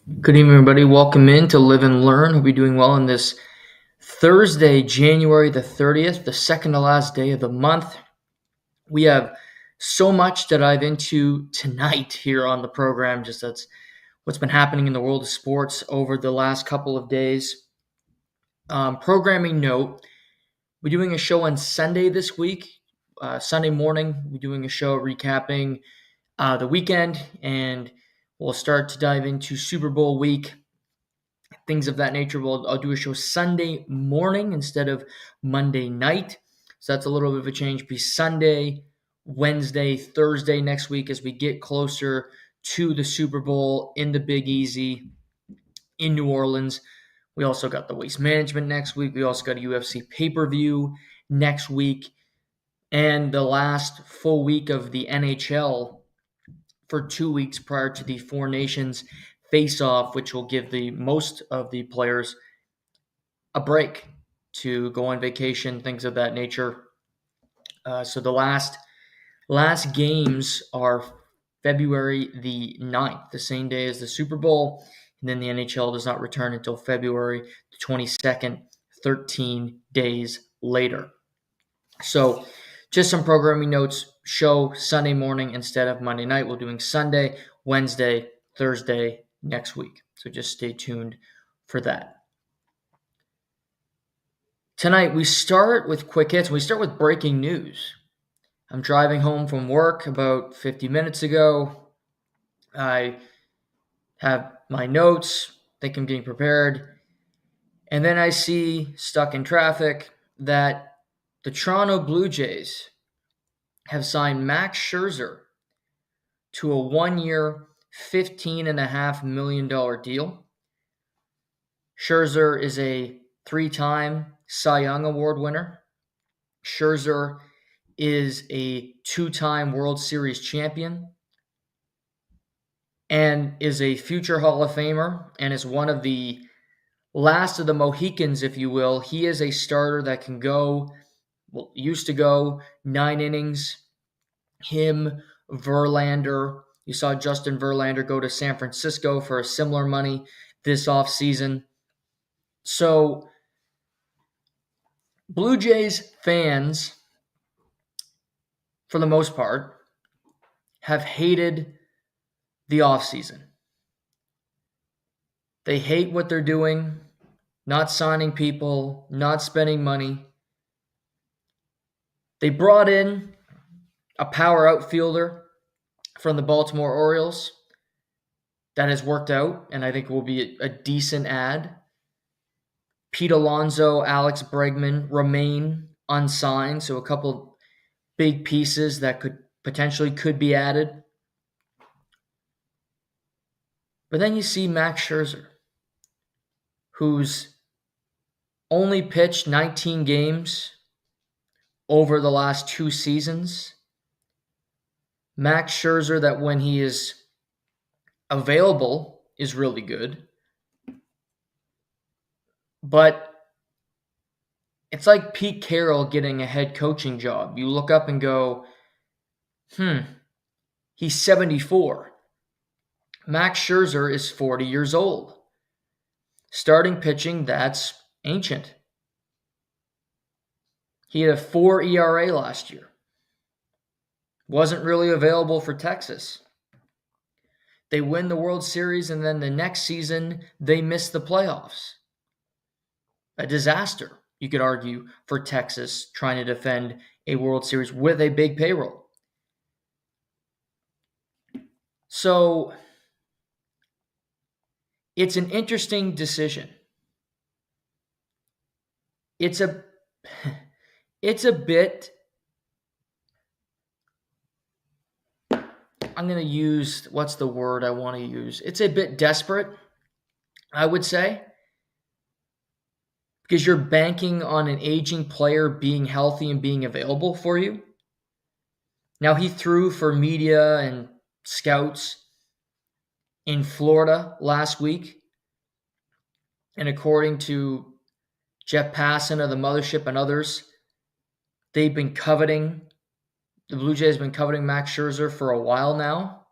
Good evening, everybody. Welcome in to Live and Learn. Hope you're doing well on this Thursday, January the 30th, the second to last day of the month. We have so much to dive into tonight here on the program. Just that's what's been happening in the world of sports over the last couple of days. Programming note, we're doing a show on Sunday this week. Sunday morning, we're doing a show recapping the weekend, and we'll start to dive into Super Bowl week, things of that nature. I'll do a show Sunday morning instead of Monday night. So that's a little bit of a change. Be Sunday, Wednesday, Thursday next week as we get closer to the Super Bowl in the Big Easy in New Orleans. We also got the Waste Management next week. We also got a UFC pay-per-view next week. And the last full week of the NHL for 2 weeks prior to the Four Nations faceoff, which will give the most of the players a break to go on vacation, things of that nature. So the last games are February the 9th, the same day as the Super Bowl, and then the NHL does not return until February the 22nd, 13 days later. So just some programming notes. Show Sunday morning instead of Monday night. We're doing Sunday, Wednesday, Thursday next week. So just stay tuned for that. Tonight, we start with quick hits. We start with breaking news. I'm driving home from work about 50 minutes ago. I have my notes, think I'm getting prepared. And then I see, stuck in traffic, that the Toronto Blue Jays have signed Max Scherzer to a 1-year, $15.5 million deal. Scherzer is a 3-time Cy Young Award winner. Scherzer is a 2-time World Series champion and is a future Hall of Famer and is one of the last of the Mohicans, if you will. He is a starter that can go, used to go 9 innings. Him, Verlander. You saw Justin Verlander go to San Francisco for a similar money this offseason. So Blue Jays fans, for the most part, have hated the offseason. They hate what they're doing, not signing people, not spending money. They brought in a power outfielder from the Baltimore Orioles that has worked out, and I think will be a decent add. Pete Alonso, Alex Bregman remain unsigned, so a couple big pieces that could be added. But then you see Max Scherzer, who's only pitched 19 games over the last 2 seasons. Max Scherzer, that when he is available, is really good. But it's like Pete Carroll getting a head coaching job. You look up and go, he's 74. Max Scherzer is 40 years old. Starting pitching, that's ancient. He had a 4 ERA last year. Wasn't really available for Texas. They win the World Series, and then the next season, they miss the playoffs. A disaster, you could argue, for Texas trying to defend a World Series with a big payroll. So it's an interesting decision. It's a bit, I'm going to use, what's the word I want to use? It's a bit desperate, I would say, because you're banking on an aging player being healthy and being available for you. Now, he threw for media and scouts in Florida last week, and according to Jeff Passan of the Mothership and others, the Blue Jays have been coveting Max Scherzer for a while now.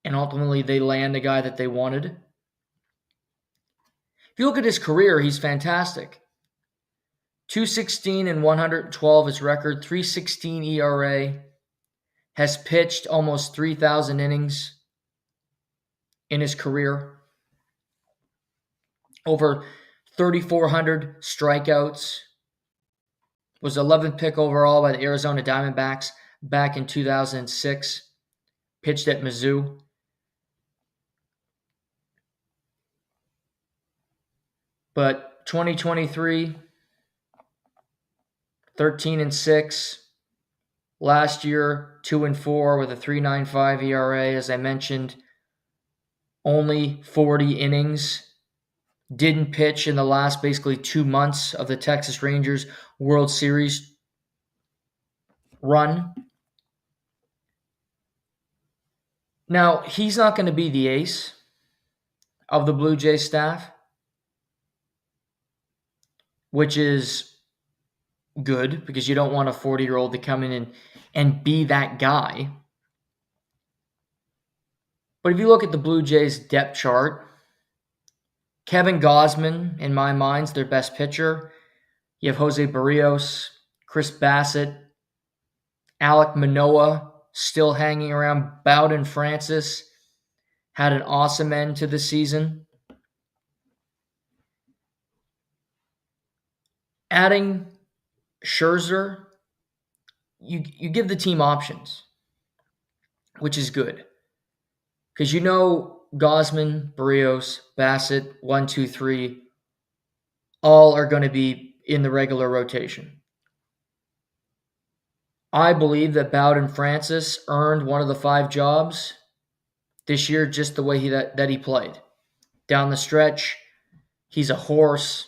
and ultimately they land the guy that they wanted. If you look at his career, he's fantastic. 216 and 112 his record, 316 ERA, has pitched almost 3,000 innings in his career, over 3,400 strikeouts, was 11th pick overall by the Arizona Diamondbacks back in 2006, pitched at Mizzou. But 2023, 13 and 6. Last year, 2 and 4 with a 3.95 ERA, as I mentioned. Only 40 innings. Didn't pitch in the last basically 2 months of the Texas Rangers World Series run. Now, he's not going to be the ace of the Blue Jays staff, which is good because you don't want a 40-year-old to come in and be that guy. But if you look at the Blue Jays depth chart, Kevin Gausman, in my mind, is their best pitcher. You have Jose Barrios, Chris Bassett, Alek Manoah still hanging around. Bowden Francis had an awesome end to the season. Adding Scherzer, you give the team options, which is good. Because you know Gausman, Barrios, Bassett, 1, 2, 3, all are going to be in the regular rotation. I believe that Bowden Francis earned one of the 5 jobs this year just the way that he played. Down the stretch, he's a horse,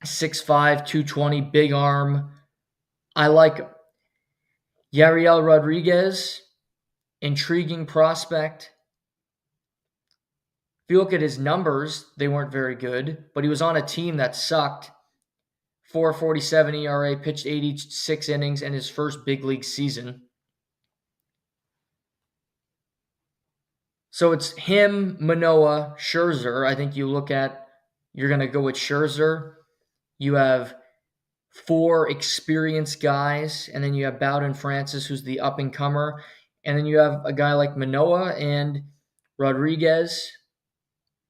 6'5", 220, big arm. I like him. Yariel Rodriguez, intriguing prospect. If you look at his numbers, they weren't very good, but he was on a team that sucked. 4.47 ERA, pitched 86 innings in his first big league season. So it's him, Manoah, Scherzer. I think you're going to go with Scherzer. You have 4 experienced guys, and then you have Bowden Francis, who's the up-and-comer, and then you have a guy like Manoah and Rodriguez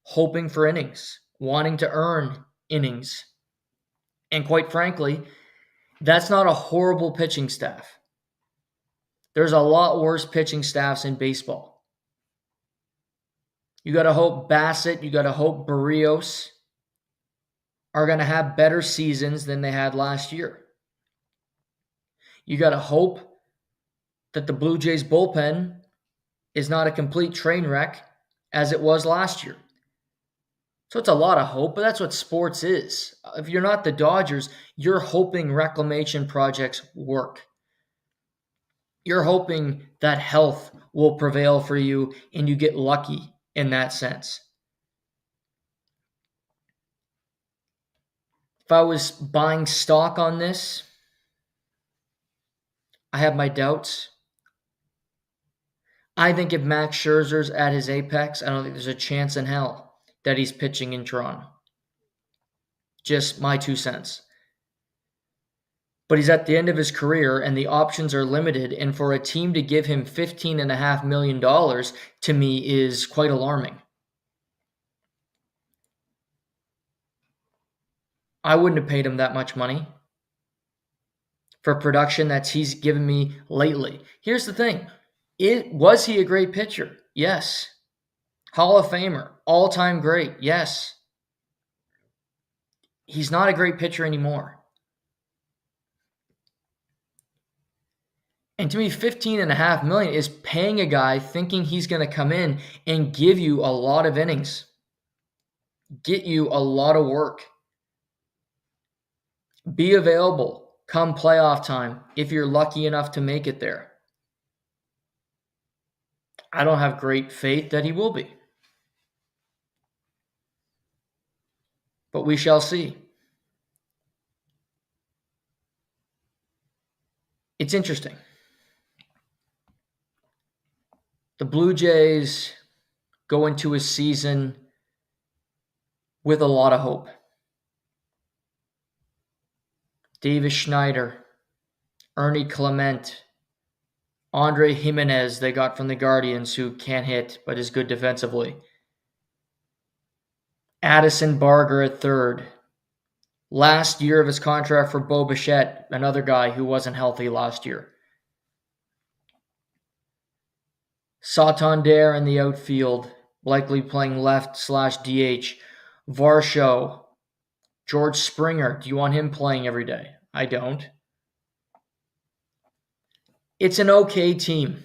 hoping for innings, wanting to earn innings. And quite frankly, that's not a horrible pitching staff. There's a lot worse pitching staffs in baseball. You got to hope Bassett, you got to hope Barrios are going to have better seasons than they had last year. You got to hope that the Blue Jays bullpen is not a complete train wreck as it was last year. So it's a lot of hope, but that's what sports is. If you're not the Dodgers, you're hoping reclamation projects work. You're hoping that health will prevail for you and you get lucky in that sense. If I was buying stock on this, I have my doubts. I think if Max Scherzer's at his apex, I don't think there's a chance in hell that he's pitching in Toronto. Just my 2 cents. But he's at the end of his career and the options are limited, and for a team to give him $15.5 million to me is quite alarming. I wouldn't have paid him that much money for production that he's given me lately. Here's the thing. Was he a great pitcher? Yes. Hall of Famer. All-time great. Yes. He's not a great pitcher anymore. And to me, $15.5 million is paying a guy thinking he's going to come in and give you a lot of innings, get you a lot of work, be available come playoff time if you're lucky enough to make it there. I don't have great faith that he will be. But we shall see. It's interesting. The Blue Jays go into a season with a lot of hope. Davis Schneider, Ernie Clement, Andre Jimenez they got from the Guardians, who can't hit but is good defensively. Addison Barger at third. Last year of his contract for Bo Bichette, another guy who wasn't healthy last year. Santander in the outfield, likely playing left/DH. Varsho, George Springer. Do you want him playing every day? I don't. It's an okay team.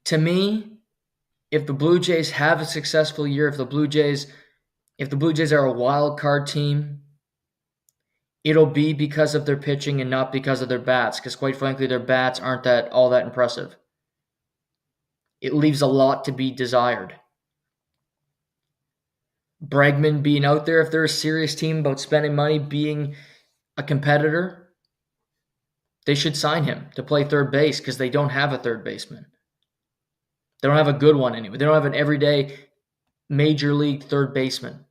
To me, if the Blue Jays have a successful year, if the Blue Jays are a wild card team, it'll be because of their pitching and not because of their bats, because quite frankly, their bats aren't all that impressive. It leaves a lot to be desired. Bregman being out there, if they're a serious team about spending money, being a competitor, they should sign him to play third base because they don't have a third baseman. They don't have a good one anyway. They don't have an everyday major league third baseman.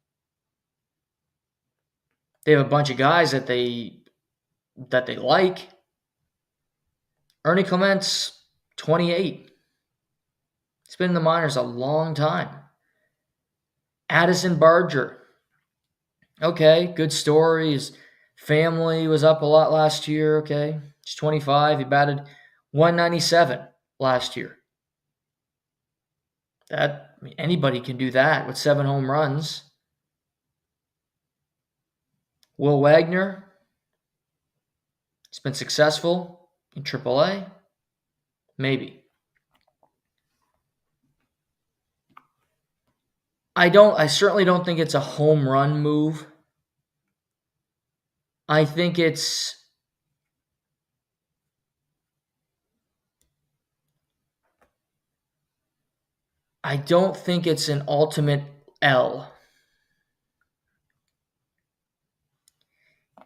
They have a bunch of guys that they like. Ernie Clement's 28. He's been in the minors a long time. Addison Barger. Okay, good story. His family was up a lot last year. Okay, he's 25. He batted 197 last year. Anybody can do that with 7 home runs. Will Wagner. He's been successful in AAA. Maybe. I certainly don't think it's a home run move. I think I don't think it's an ultimate L.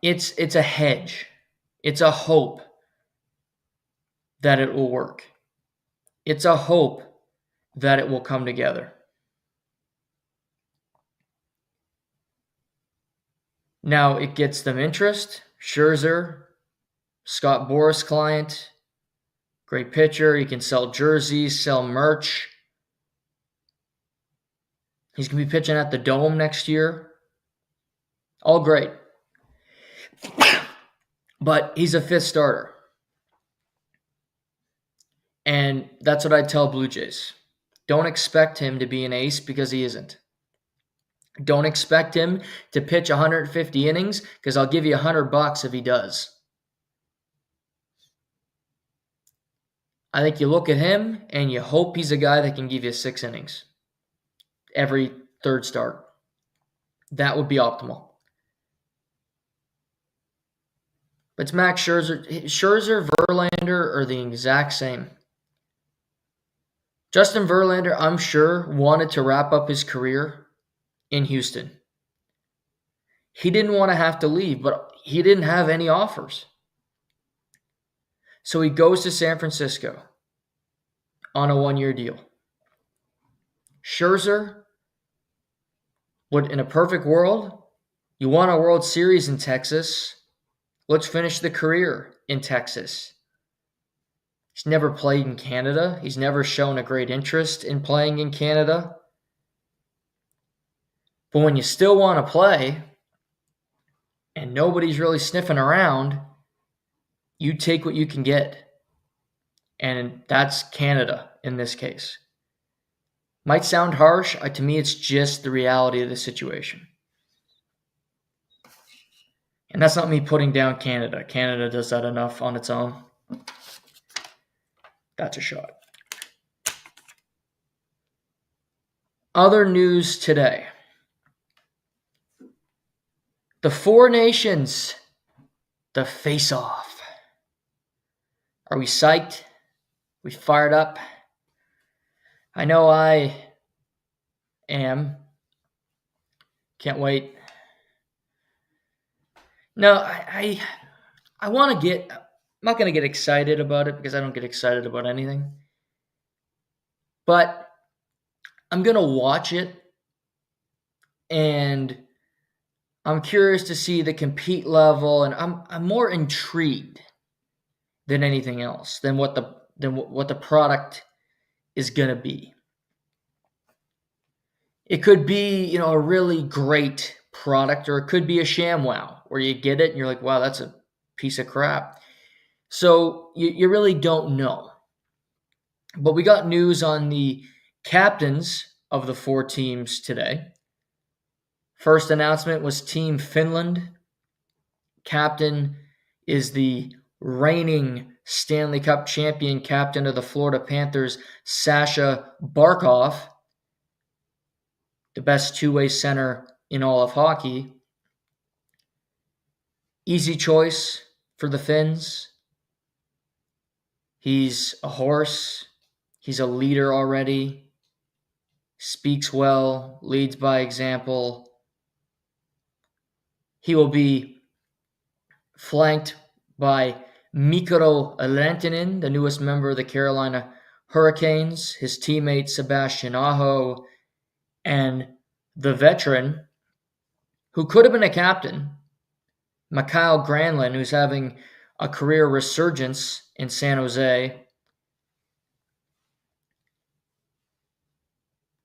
It's a hedge. It's a hope that it will work. It's a hope that it will come together. Now, it gets them interest. Scherzer, Scott Boras client, great pitcher. He can sell jerseys, sell merch. He's going to be pitching at the Dome next year. All great. But he's a 5th starter. And that's what I tell Blue Jays. Don't expect him to be an ace because he isn't. Don't expect him to pitch 150 innings because I'll give you $100 if he does. I think you look at him and you hope he's a guy that can give you 6 innings every third start. That would be optimal. But it's Max Scherzer. Scherzer, Verlander are the exact same. Justin Verlander, I'm sure, wanted to wrap up his career in Houston. He didn't want to have to leave, but he didn't have any offers. So he goes to San Francisco on a 1-year deal. Scherzer, in a perfect world, you won a World Series in Texas. Let's finish the career in Texas. He's never played in Canada. He's never shown a great interest in playing in Canada. But when you still want to play and nobody's really sniffing around, you take what you can get. And that's Canada in this case. Might sound harsh. To me, it's just the reality of the situation. And that's not me putting down Canada. Canada does that enough on its own. That's a shot. Other news today. The 4 nations, the face-off. Are we psyched? We fired up? I know I am. Can't wait. No, I want to I'm not going to get excited about it because I don't get excited about anything. But I'm going to watch it, and I'm curious to see the compete level, and I'm more intrigued than anything else than what the product is going to be. It could be, a really great product, or it could be a ShamWow where you get it and you're like, wow, that's a piece of crap. So you really don't know. But we got news on the captains of the 4 teams today. First announcement was Team Finland. Captain is the reigning Stanley Cup champion captain of the Florida Panthers, Sasha Barkov, the best two-way center in all of hockey. Easy choice for the Finns. He's a horse. He's a leader already. Speaks well, leads by example. He will be flanked by Mikko Lehtonen, the newest member of the Carolina Hurricanes, his teammate Sebastian Aho, and the veteran who could have been a captain, Mikael Granlund, who's having a career resurgence in San Jose.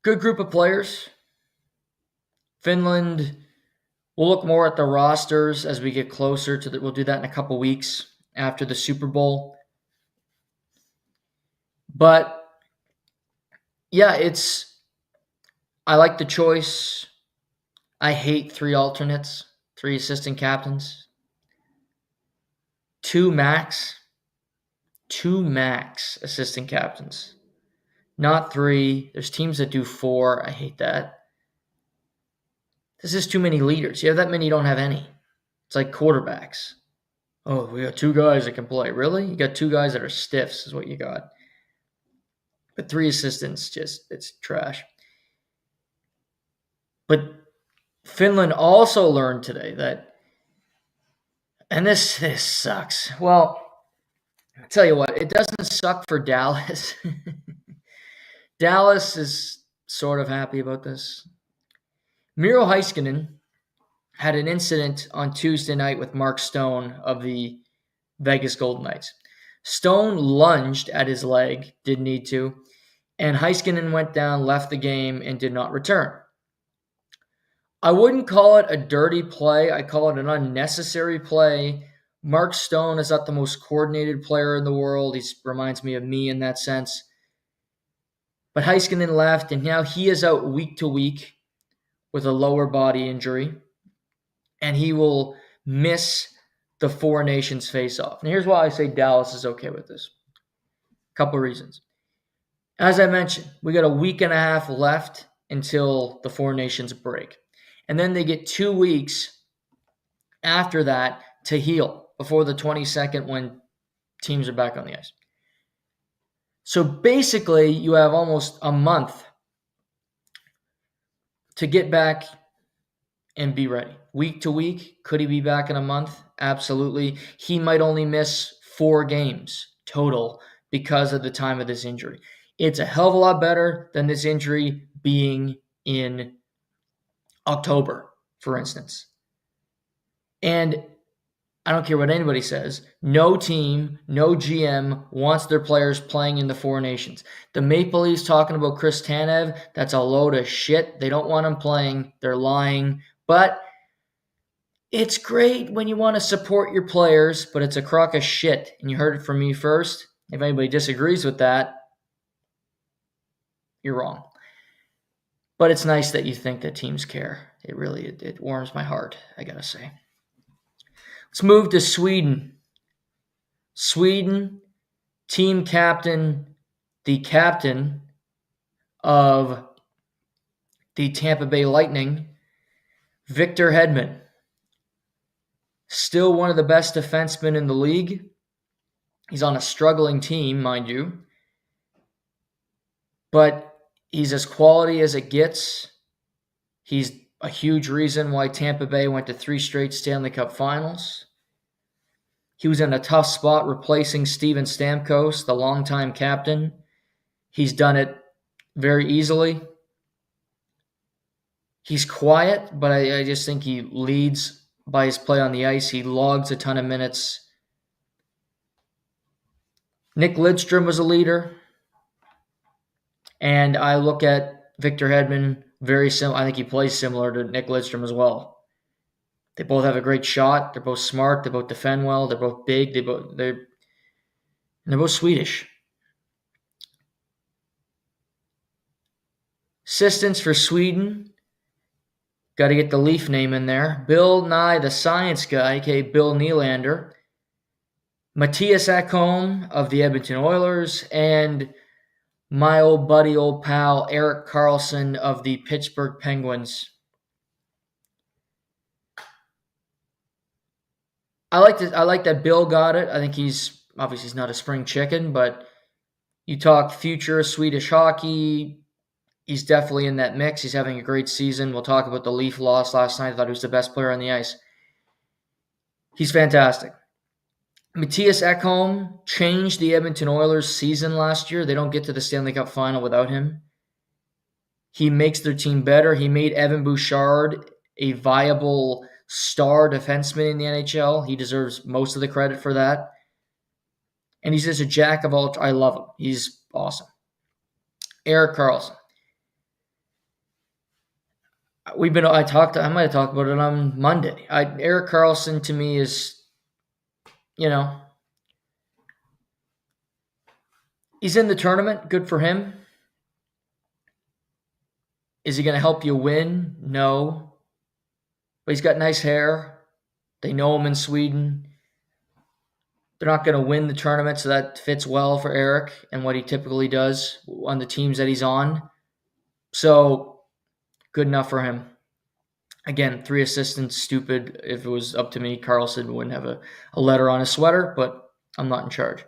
Good group of players. Finland, we'll look more at the rosters as we get closer to we'll do that in a couple weeks after the Super Bowl. But yeah, I like the choice. I hate 3 alternates, 3 assistant captains. 2 max assistant captains. Not 3. There's teams that do 4. I hate that. This is too many leaders. You have that many, you don't have any. It's like quarterbacks. Oh, we got 2 guys that can play. Really? You got 2 guys that are stiffs is what you got. But 3 assistants, it's trash. But Finland also learned today that, and this sucks. Well, I'll tell you what, it doesn't suck for Dallas. Dallas is sort of happy about this. Miro Heiskanen had an incident on Tuesday night with Mark Stone of the Vegas Golden Knights. Stone lunged at his leg, didn't need to, and Heiskanen went down, left the game, and did not return. I wouldn't call it a dirty play. I call it an unnecessary play. Mark Stone is not the most coordinated player in the world. He reminds me of me in that sense. But Heiskanen left, and now he is out week to week with a lower body injury, and he will miss the 4 Nations face-off. And here's why I say Dallas is okay with this. A couple reasons. As I mentioned, we got a week and a half left until the 4 Nations break. And then they get 2 weeks after that to heal before the 22nd when teams are back on the ice. So basically, you have almost a month to get back and be ready. Week to week, could he be back in a month? Absolutely. He might only miss 4 games total because of the time of this injury. It's a hell of a lot better than this injury being in October, for instance. And I don't care what anybody says, no team, no GM wants their players playing in the 4 Nations. The Maple Leafs talking about Chris Tanev, that's a load of shit. They don't want him playing. They're lying. But it's great when you want to support your players, but it's a crock of shit. And you heard it from me first. If anybody disagrees with that, you're wrong. But it's nice that you think that teams care. It warms my heart, I gotta say. Let's move to Sweden. Sweden, team captain, the captain of the Tampa Bay Lightning, Victor Hedman. Still one of the best defensemen in the league. He's on a struggling team, mind you. But he's as quality as it gets. He's a huge reason why Tampa Bay went to 3 straight Stanley Cup finals. He was in a tough spot replacing Steven Stamkos, the longtime captain. He's done it very easily. He's quiet, but I just think he leads by his play on the ice. He logs a ton of minutes. Nick Lidstrom was a leader. And I look at Victor Hedman very similar. I think he plays similar to Nick Lidstrom as well. They both have a great shot. They're both smart. They both defend well. They're both big. They're both Swedish. Assistants for Sweden. Got to get the Leaf name in there. Bill Nye, the science guy, aka Bill Nylander. Matthias Ekholm of the Edmonton Oilers. And my old buddy, old pal, Erik Karlsson of the Pittsburgh Penguins. I like that Bill got it. I think he's not a spring chicken, but you talk future Swedish hockey, he's definitely in that mix. He's having a great season. We'll talk about the Leaf loss last night. I thought he was the best player on the ice. He's fantastic. Matthias Ekholm changed the Edmonton Oilers' season last year. They don't get to the Stanley Cup final without him. He makes their team better. He made Evan Bouchard a viable star defenseman in the NHL. He deserves most of the credit for that. And he's just a jack of all. I love him. He's awesome. Erik Karlsson. I might have talked about it on Monday. Erik Karlsson to me is, he's in the tournament. Good for him. Is he going to help you win? No. But he's got nice hair. They know him in Sweden. They're not going to win the tournament, so that fits well for Erik and what he typically does on the teams that he's on. So, good enough for him. Again, 3 assistants, stupid. If it was up to me, Karlsson wouldn't have a letter on his sweater, but I'm not in charge.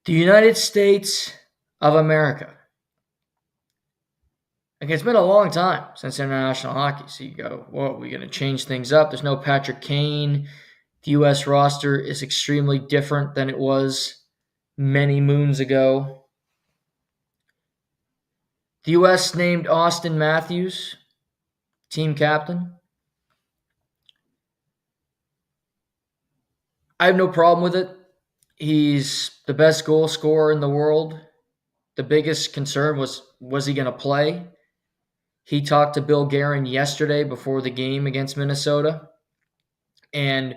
The United States of America. Like, it's been a long time since international hockey, so you go, whoa, we're going to change things up. There's no Patrick Kane. The U.S. roster is extremely different than it was many moons ago. The U.S. named Austin Matthews team captain. I have no problem with it. He's the best goal scorer in the world. The biggest concern was he going to play? He talked to Bill Guerin yesterday before the game against Minnesota, and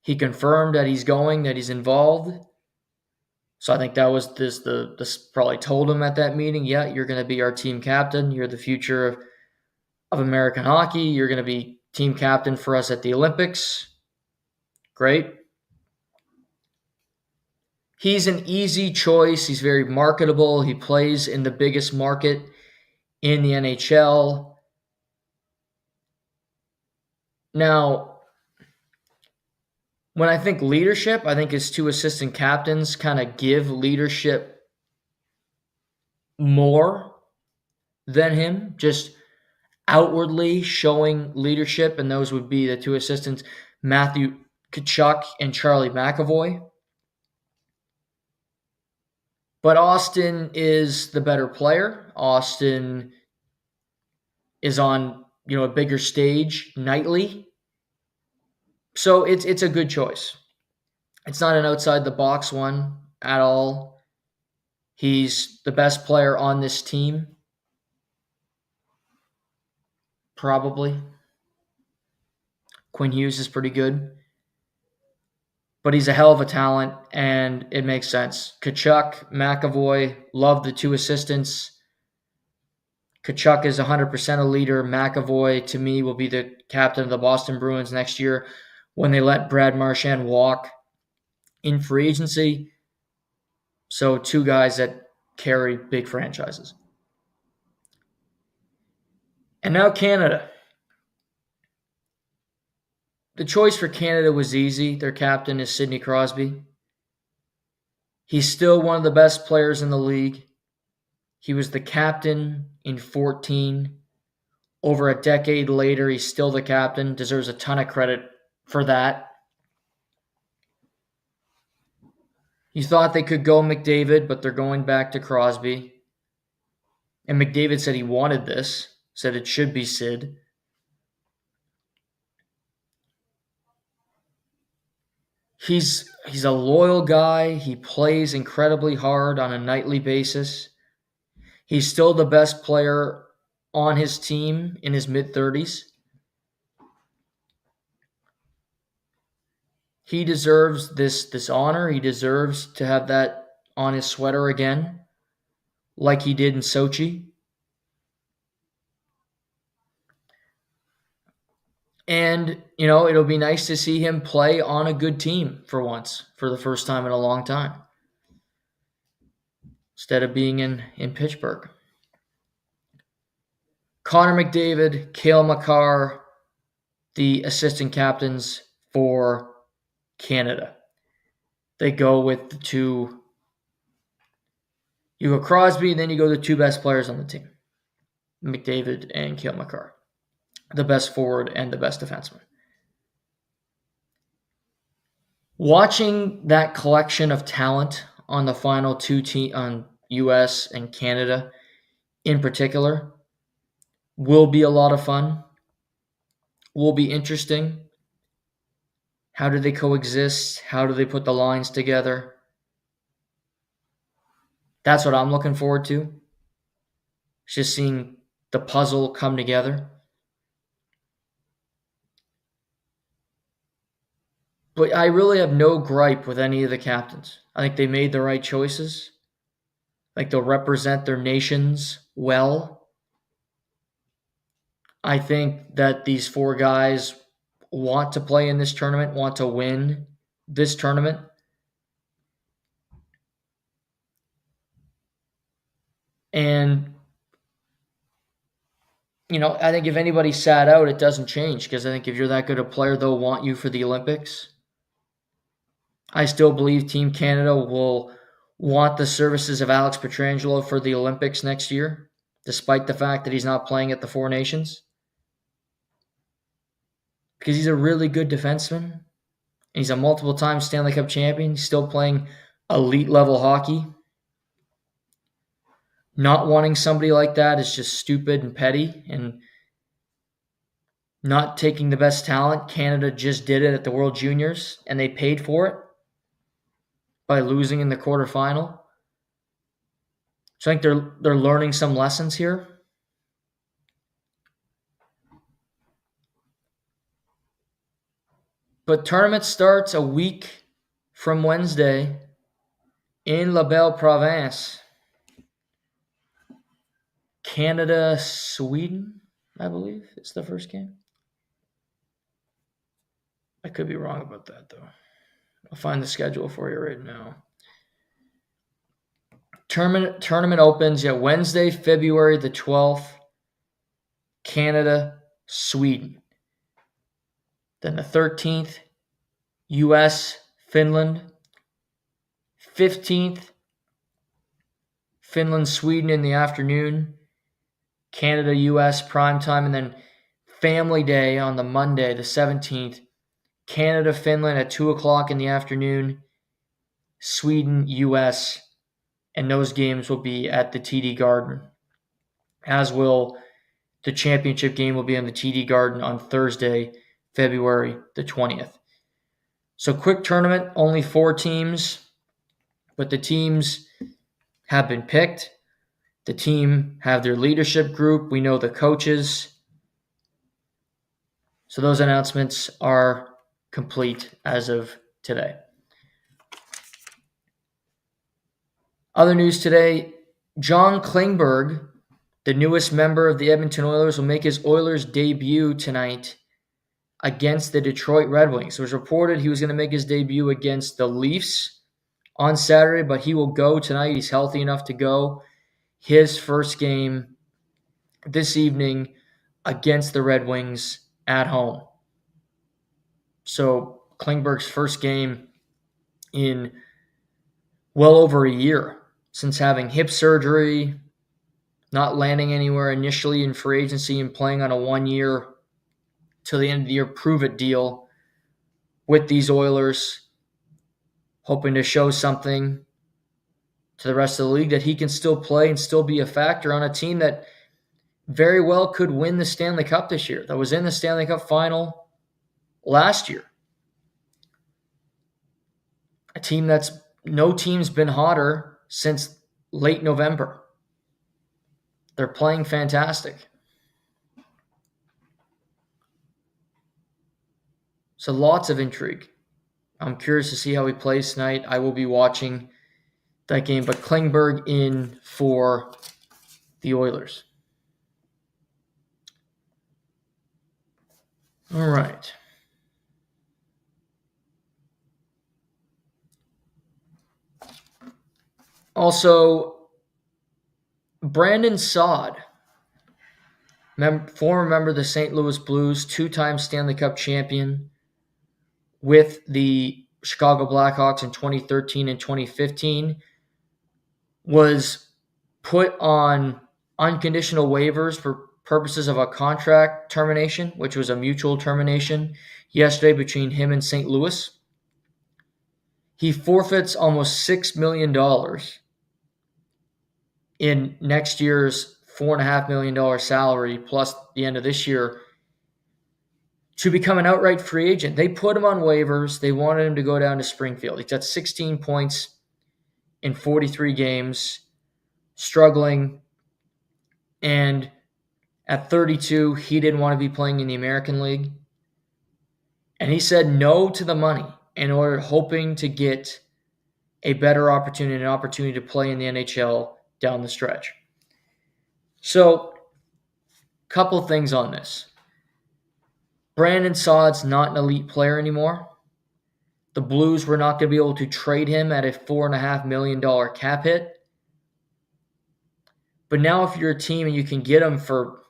he confirmed that he's going, that he's involved. So I think that was this probably told him at that meeting, yeah, you're going to be our team captain. You're the future of American hockey. You're going to be team captain for us at the Olympics. Great. He's an easy choice. He's very marketable. He plays in the biggest market in the NHL. Now, when I think leadership, I think his 2 assistant captains kind of give leadership more than him, just outwardly showing leadership, and those would be the 2 assistants, Matthew Tkachuk and Charlie McAvoy. But Austin is the better player. Austin is on, a bigger stage nightly. So it's a good choice. It's not an outside the box one at all. He's the best player on this team. Probably. Quinn Hughes is pretty good. But he's a hell of a talent, and it makes sense. Tkachuk, McAvoy, love the 2 assistants. Tkachuk is 100% a leader. McAvoy, to me, will be the captain of the Boston Bruins next year when they let Brad Marchand walk in free agency. So 2 guys that carry big franchises. And now Canada. The choice for Canada was easy. Their captain is Sidney Crosby. He's still one of the best players in the league. He was the captain in 2014. Over a decade later, he's still the captain. Deserves a ton of credit for that. You thought they could go McDavid, but they're going back to Crosby. And McDavid said he wanted this, said it should be Sid. He's a loyal guy. He plays incredibly hard on a nightly basis. He's still the best player on his team in his mid-30s. He deserves this honor. He deserves to have that on his sweater again, like he did in Sochi. And, it'll be nice to see him play on a good team for once, for the first time in a long time, instead of being in Pittsburgh. Connor McDavid, Cale Makar, the assistant captains for Canada. They go with the two. You go Crosby, and then you go the two best players on the team, McDavid and Cale Makar, the best forward and the best defenseman. Watching that collection of talent on the final two teams, on US and Canada in particular, will be a lot of fun. Will be interesting. How do they coexist? How do they put the lines together? That's what I'm looking forward to. Just seeing the puzzle come together. But I really have no gripe with any of the captains. I think they made the right choices. I think they'll represent their nations well. I think that these four guys want to play in this tournament, want to win this tournament. And, I think if anybody sat out, it doesn't change, because I think if you're that good a player, they'll want you for the Olympics. I still believe Team Canada will want the services of Alex Pietrangelo for the Olympics next year, despite the fact that he's not playing at the Four Nations. Because he's a really good defenseman. And he's a multiple-time Stanley Cup champion. He's still playing elite-level hockey. Not wanting somebody like that is just stupid and petty, and not taking the best talent. Canada just did it at the World Juniors, and they paid for it by losing in the quarterfinal. So I think they're learning some lessons here. But tournament starts a week from Wednesday in La Belle Province. Canada, Sweden, I believe, is the first game. I could be wrong about that, though. I'll find the schedule for you right now. Tournament opens, Wednesday, February the 12th. Canada, Sweden. Then the 13th, US, Finland. 15th, Finland, Sweden in the afternoon. Canada, US, prime time. And then Family Day on the Monday, the 17th. Canada, Finland at 2 o'clock in the afternoon. Sweden, US. And those games will be at the TD Garden. As will the championship game will be on the TD Garden on Thursday, February the 20th. So quick tournament, only 4 teams, but the teams have been picked. The team have their leadership group. We know the coaches. So those announcements are complete as of today. Other news today, John Klingberg, the newest member of the Edmonton Oilers, will make his Oilers debut tonight against the Detroit Red Wings. It was reported he was going to make his debut against the Leafs on Saturday, but he will go tonight. He's healthy enough to go. His first game this evening against the Red Wings at home. So Klingberg's first game in well over a year since having hip surgery, not landing anywhere initially in free agency, and playing on a 1-year till the end of the year prove-it deal with these Oilers, hoping to show something to the rest of the league that he can still play and still be a factor on a team that very well could win the Stanley Cup this year, that was in the Stanley Cup final last year. A team that's no team's been hotter since late November. They're playing fantastic. So lots of intrigue. I'm curious to see how he plays tonight. I will be watching that game, but Klingberg in for the Oilers. All right. Also, Brandon Saad, former member of the St. Louis Blues, two-time Stanley Cup champion with the Chicago Blackhawks in 2013 and 2015, was put on unconditional waivers for purposes of a contract termination, which was a mutual termination yesterday between him and St. Louis. He forfeits almost $6 million in next year's $4.5 million salary plus the end of this year to become an outright free agent. They put him on waivers. They wanted him to go down to Springfield. He's got 16 points in 43 games, struggling. And at 32, he didn't want to be playing in the American League. And he said no to the money in order, hoping to get a better opportunity, an opportunity to play in the NHL down the stretch. So, couple things on this. Brandon Saad's not an elite player anymore. The Blues were not going to be able to trade him at a $4.5 million cap hit. But now if you're a team and you can get him for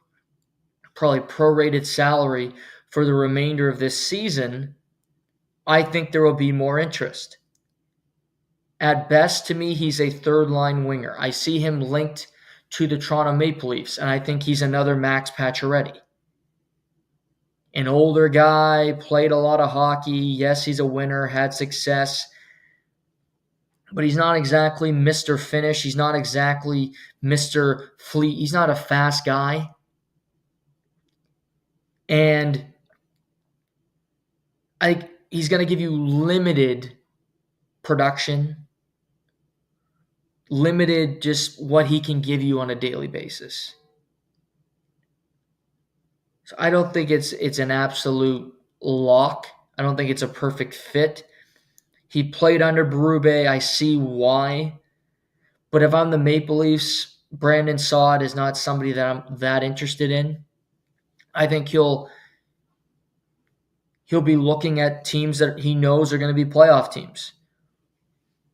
probably prorated salary for the remainder of this season, I think there will be more interest. At best, to me, he's a third-line winger. I see him linked to the Toronto Maple Leafs, and I think he's another Max Pacioretty. An older guy, played a lot of hockey. Yes, he's a winner, had success. But he's not exactly Mr. Finish. He's not exactly Mr. Fleet. He's not a fast guy. And he's going to give you limited production, limited just what he can give you on a daily basis. So I don't think it's an absolute lock. I don't think it's a perfect fit. He played under Berube. I see why. But if I'm the Maple Leafs, Brandon Saad is not somebody that I'm that interested in. I think he'll be looking at teams that he knows are going to be playoff teams.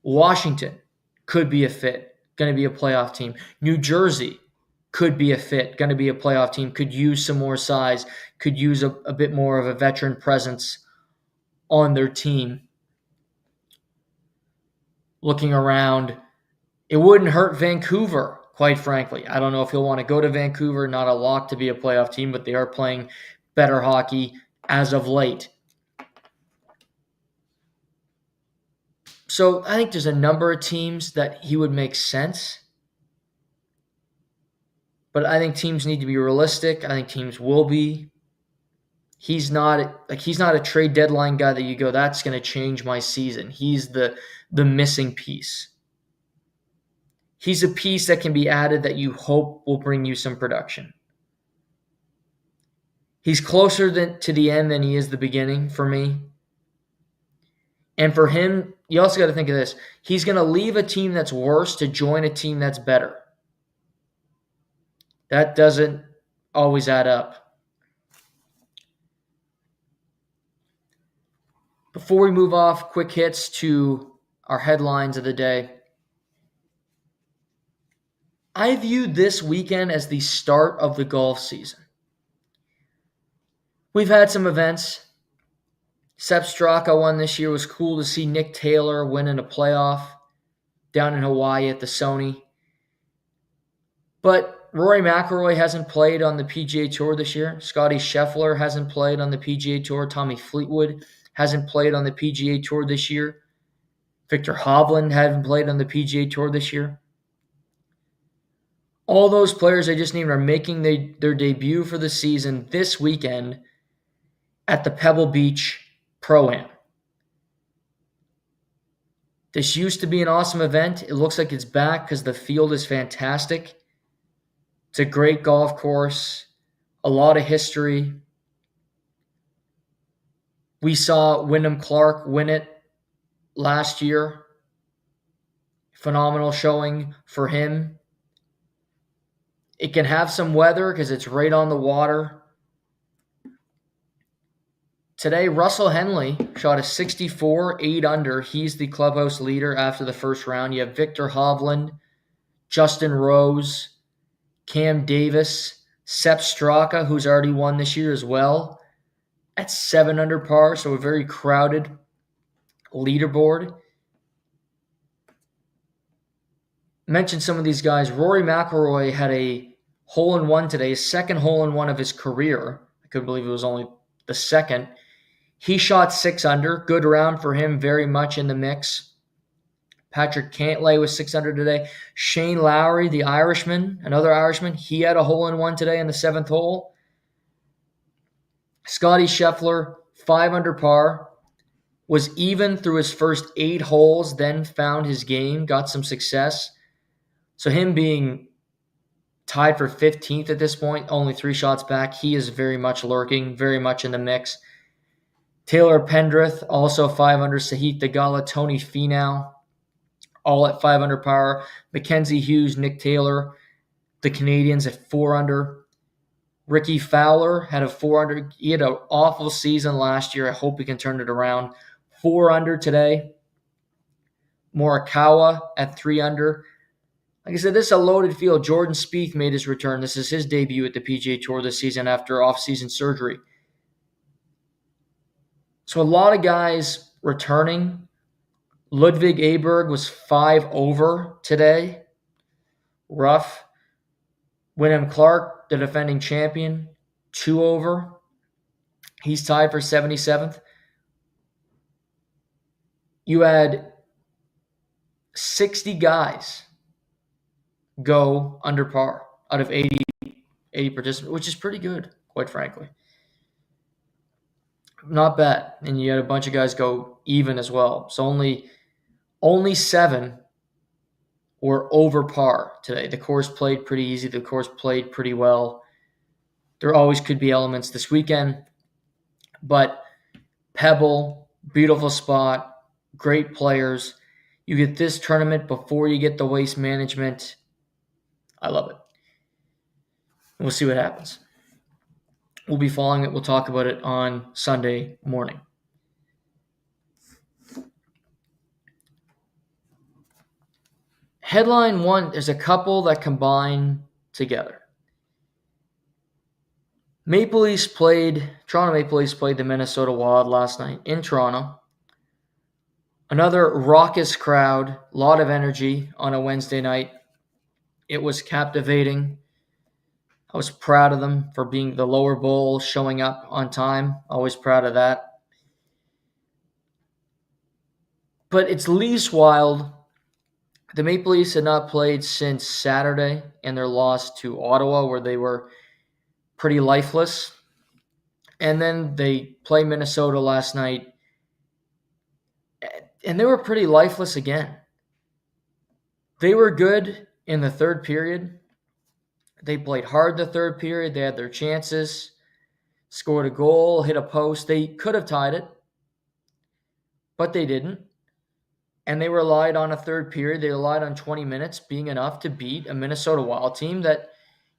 Washington could be a fit, going to be a playoff team. New Jersey could be a fit, going to be a playoff team, could use some more size, could use a bit more of a veteran presence on their team. Looking around, it wouldn't hurt Vancouver, quite frankly. I don't know if he'll want to go to Vancouver, not a lock to be a playoff team, but they are playing better hockey as of late. So I think there's a number of teams that he would make sense. But I think teams need to be realistic. I think teams will be. He's not a trade deadline guy that you go, that's going to change my season. He's the missing piece. He's a piece that can be added that you hope will bring you some production. He's closer to the end than he is the beginning for me. And for him, you also got to think of this. He's going to leave a team that's worse to join a team that's better. That doesn't always add up. Before we move off, quick hits to our headlines of the day. I view this weekend as the start of the golf season. We've had some events. Sepp Straka won this year. It was cool to see Nick Taylor win in a playoff down in Hawaii at the Sony. But Rory McIlroy hasn't played on the PGA Tour this year. Scotty Scheffler hasn't played on the PGA Tour. Tommy Fleetwood hasn't played on the PGA Tour this year. Victor Hovland hadn't played on the PGA Tour this year. All those players I just named are making their debut for the season this weekend at the Pebble Beach Pro-Am. This used to be an awesome event. It looks like it's back because the field is fantastic. It's a great golf course, a lot of history. We saw Wyndham Clark win it last year. Phenomenal showing for him. It can have some weather because it's right on the water. Today, Russell Henley shot a 64, 8 under. He's the clubhouse leader after the first round. You have Victor Hovland, Justin Rose, Cam Davis, Sepp Straka, who's already won this year as well, at 7 under par, so a very crowded leaderboard. Mention some of these guys. Rory McIlroy had a hole-in-one today, his second hole-in-one of his career. I couldn't believe it was only the second. He shot 6 under. Good round for him, very much in the mix. Patrick Cantlay was 6 under today. Shane Lowry, the Irishman, another Irishman, he had a hole-in-one today in the 7th hole. Scotty Scheffler, 5 under par, was even through his first 8 holes, then found his game, got some success. So him being tied for 15th at this point, only 3 shots back, he is very much lurking, very much in the mix. Taylor Pendrith, also 5 under. Sahith Theegala, Tony Finau, all at 5 under par. Mackenzie Hughes, Nick Taylor, the Canadians at 4 under. Ricky Fowler had a 4 under. He had an awful season last year. I hope he can turn it around. 4 under today. Morikawa at 3 under. Like I said, this is a loaded field. Jordan Spieth made his return. This is his debut at the PGA Tour this season after off-season surgery. So a lot of guys returning. Ludwig Aberg was 5 over today. Rough. Wyndham Clark, the defending champion, 2 over. He's tied for 77th. You had 60 guys go under par out of 80 participants, which is pretty good, quite frankly. Not bad. And you had a bunch of guys go even as well. So only 7 were over par today. The course played pretty easy. The course played pretty well. There always could be elements this weekend. But Pebble, beautiful spot, great players. You get this tournament before you get the waste management. I love it. We'll see what happens. We'll be following it. We'll talk about it on Sunday morning. Headline 1, there's a couple that combine together. Toronto Maple Leafs played the Minnesota Wild last night in Toronto. Another raucous crowd, a lot of energy on a Wednesday night. It was captivating. I was proud of them for being the lower bowl, showing up on time. Always proud of that. But it's Leafs Wild. The Maple Leafs had not played since Saturday in their loss to Ottawa, where they were pretty lifeless. And then they played Minnesota last night, and they were pretty lifeless again. They were good in the third period. They played hard the third period. They had their chances, scored a goal, hit a post. They could have tied it, but they didn't. And they relied on a third period. They relied on 20 minutes being enough to beat a Minnesota Wild team that,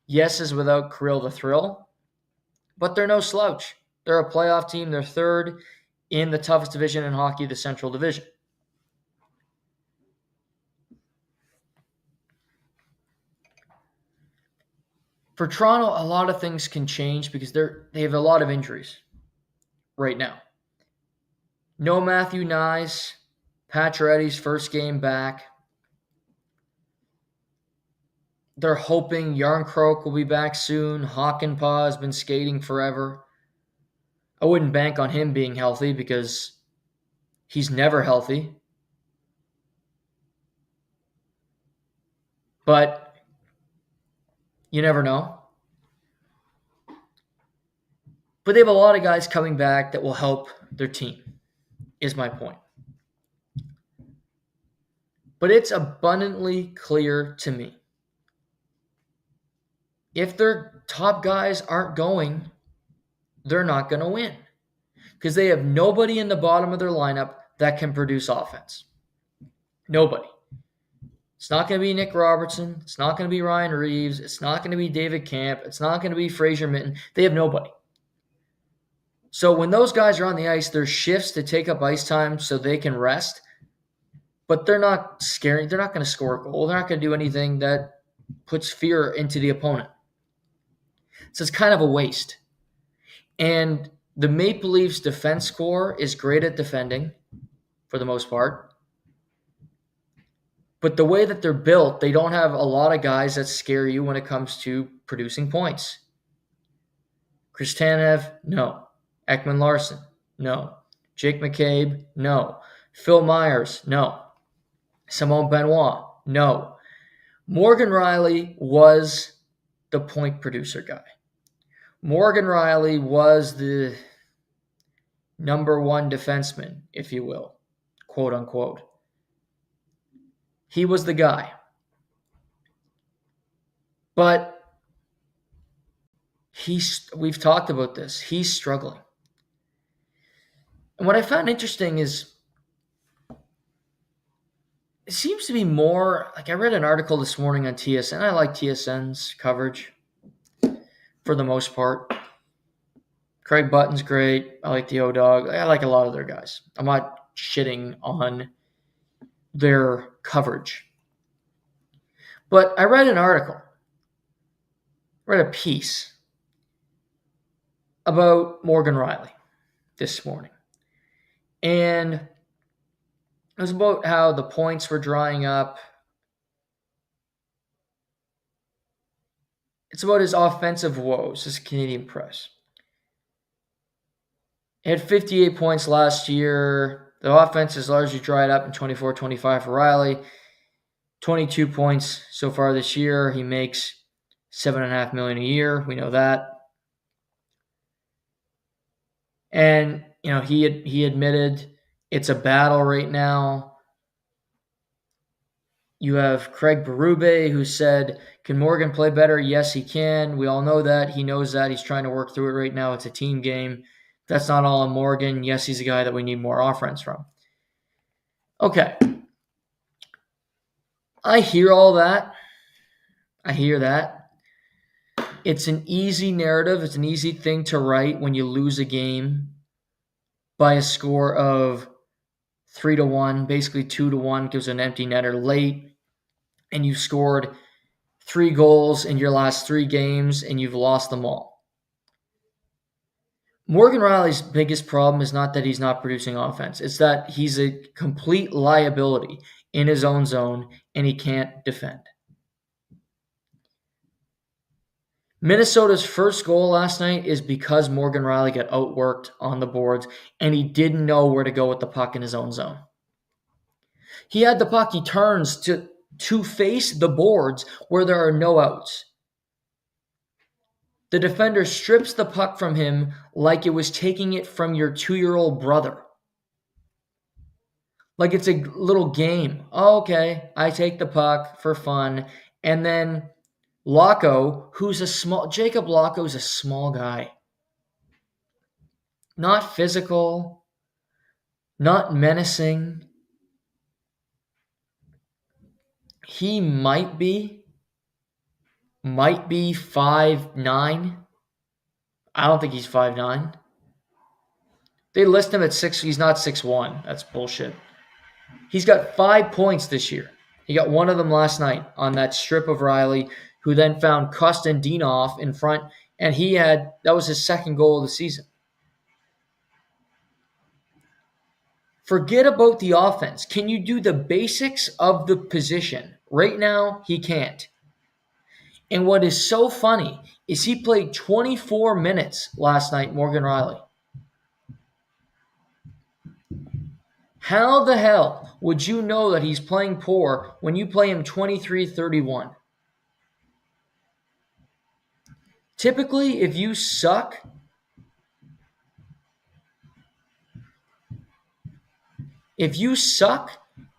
yes, is without Kirill the Thrill, but they're no slouch. They're a playoff team. They're third in the toughest division in hockey, the Central Division. For Toronto, a lot of things can change because they have a lot of injuries right now. No Matthew Nyes, Pacioretty's first game back. They're hoping Yarncroke will be back soon. Hakanpää has been skating forever. I wouldn't bank on him being healthy because he's never healthy. But you never know. But they have a lot of guys coming back that will help their team, is my point. But it's abundantly clear to me. If their top guys aren't going, they're not going to win. Because they have nobody in the bottom of their lineup that can produce offense. Nobody. It's not going to be Nick Robertson. It's not going to be Ryan Reeves. It's not going to be David Camp. It's not going to be Fraser Minton. They have nobody. So when those guys are on the ice, there's shifts to take up ice time so they can rest. But they're not scaring. They're not going to score a goal. They're not going to do anything that puts fear into the opponent. So it's kind of a waste. And the Maple Leafs defense core is great at defending for the most part. But the way that they're built, they don't have a lot of guys that scare you when it comes to producing points. Chris Tanev, no. Ekman Larson, no. Jake McCabe, no. Phil Myers, no. Simone Benoit, no. Morgan Rielly was the point producer guy. Morgan Rielly was the number one defenseman, if you will, quote unquote. He was the guy. But we've talked about this. He's struggling. And what I found interesting is it seems to be more, like I read an article this morning on TSN. I like TSN's coverage for the most part. Craig Button's great. I like the O-Dog. I like a lot of their guys. I'm not shitting on their coverage. But I read an article, read a piece about Morgan Rielly this morning. And it was about how the points were drying up. It's about his offensive woes, this Canadian press. He had 58 points last year. The offense has largely dried up in 24-25 for Rielly. 22 points so far this year. He makes $7.5 million a year. We know that. And, he admitted it's a battle right now. You have Craig Berube, who said, can Morgan play better? Yes, he can. We all know that. He knows that. He's trying to work through it right now. It's a team game. That's not all on Morgan. Yes, he's a guy that we need more offense from. Okay. I hear all that. I hear that. It's an easy narrative. It's an easy thing to write when you lose a game by a score of 3-1, basically 2-1, gives an empty netter late, and you've scored 3 goals in your last 3 games, and you've lost them all. Morgan Rielly's biggest problem is not that he's not producing offense. It's that he's a complete liability in his own zone, and he can't defend. Minnesota's first goal last night is because Morgan Rielly got outworked on the boards, and he didn't know where to go with the puck in his own zone. He had the puck. He turns to face the boards where there are no outs. The defender strips the puck from him like it was taking it from your 2-year-old brother. Like it's a little game. Oh, okay, I take the puck for fun. And then Jacob Lacko is a small guy. Not physical, not menacing. He might be 5'9". I don't think he's 5'9". They list him at 6. He's not 6'1". That's bullshit. He's got 5 points this year. He got one of them last night on that strip of Rielly, who then found Kostadinov in front, and that was his second goal of the season. Forget about the offense. Can you do the basics of the position? Right now, he can't. And what is so funny is he played 24 minutes last night, Morgan Rielly. How the hell would you know that he's playing poor when you play him 23-31? Typically, if you suck,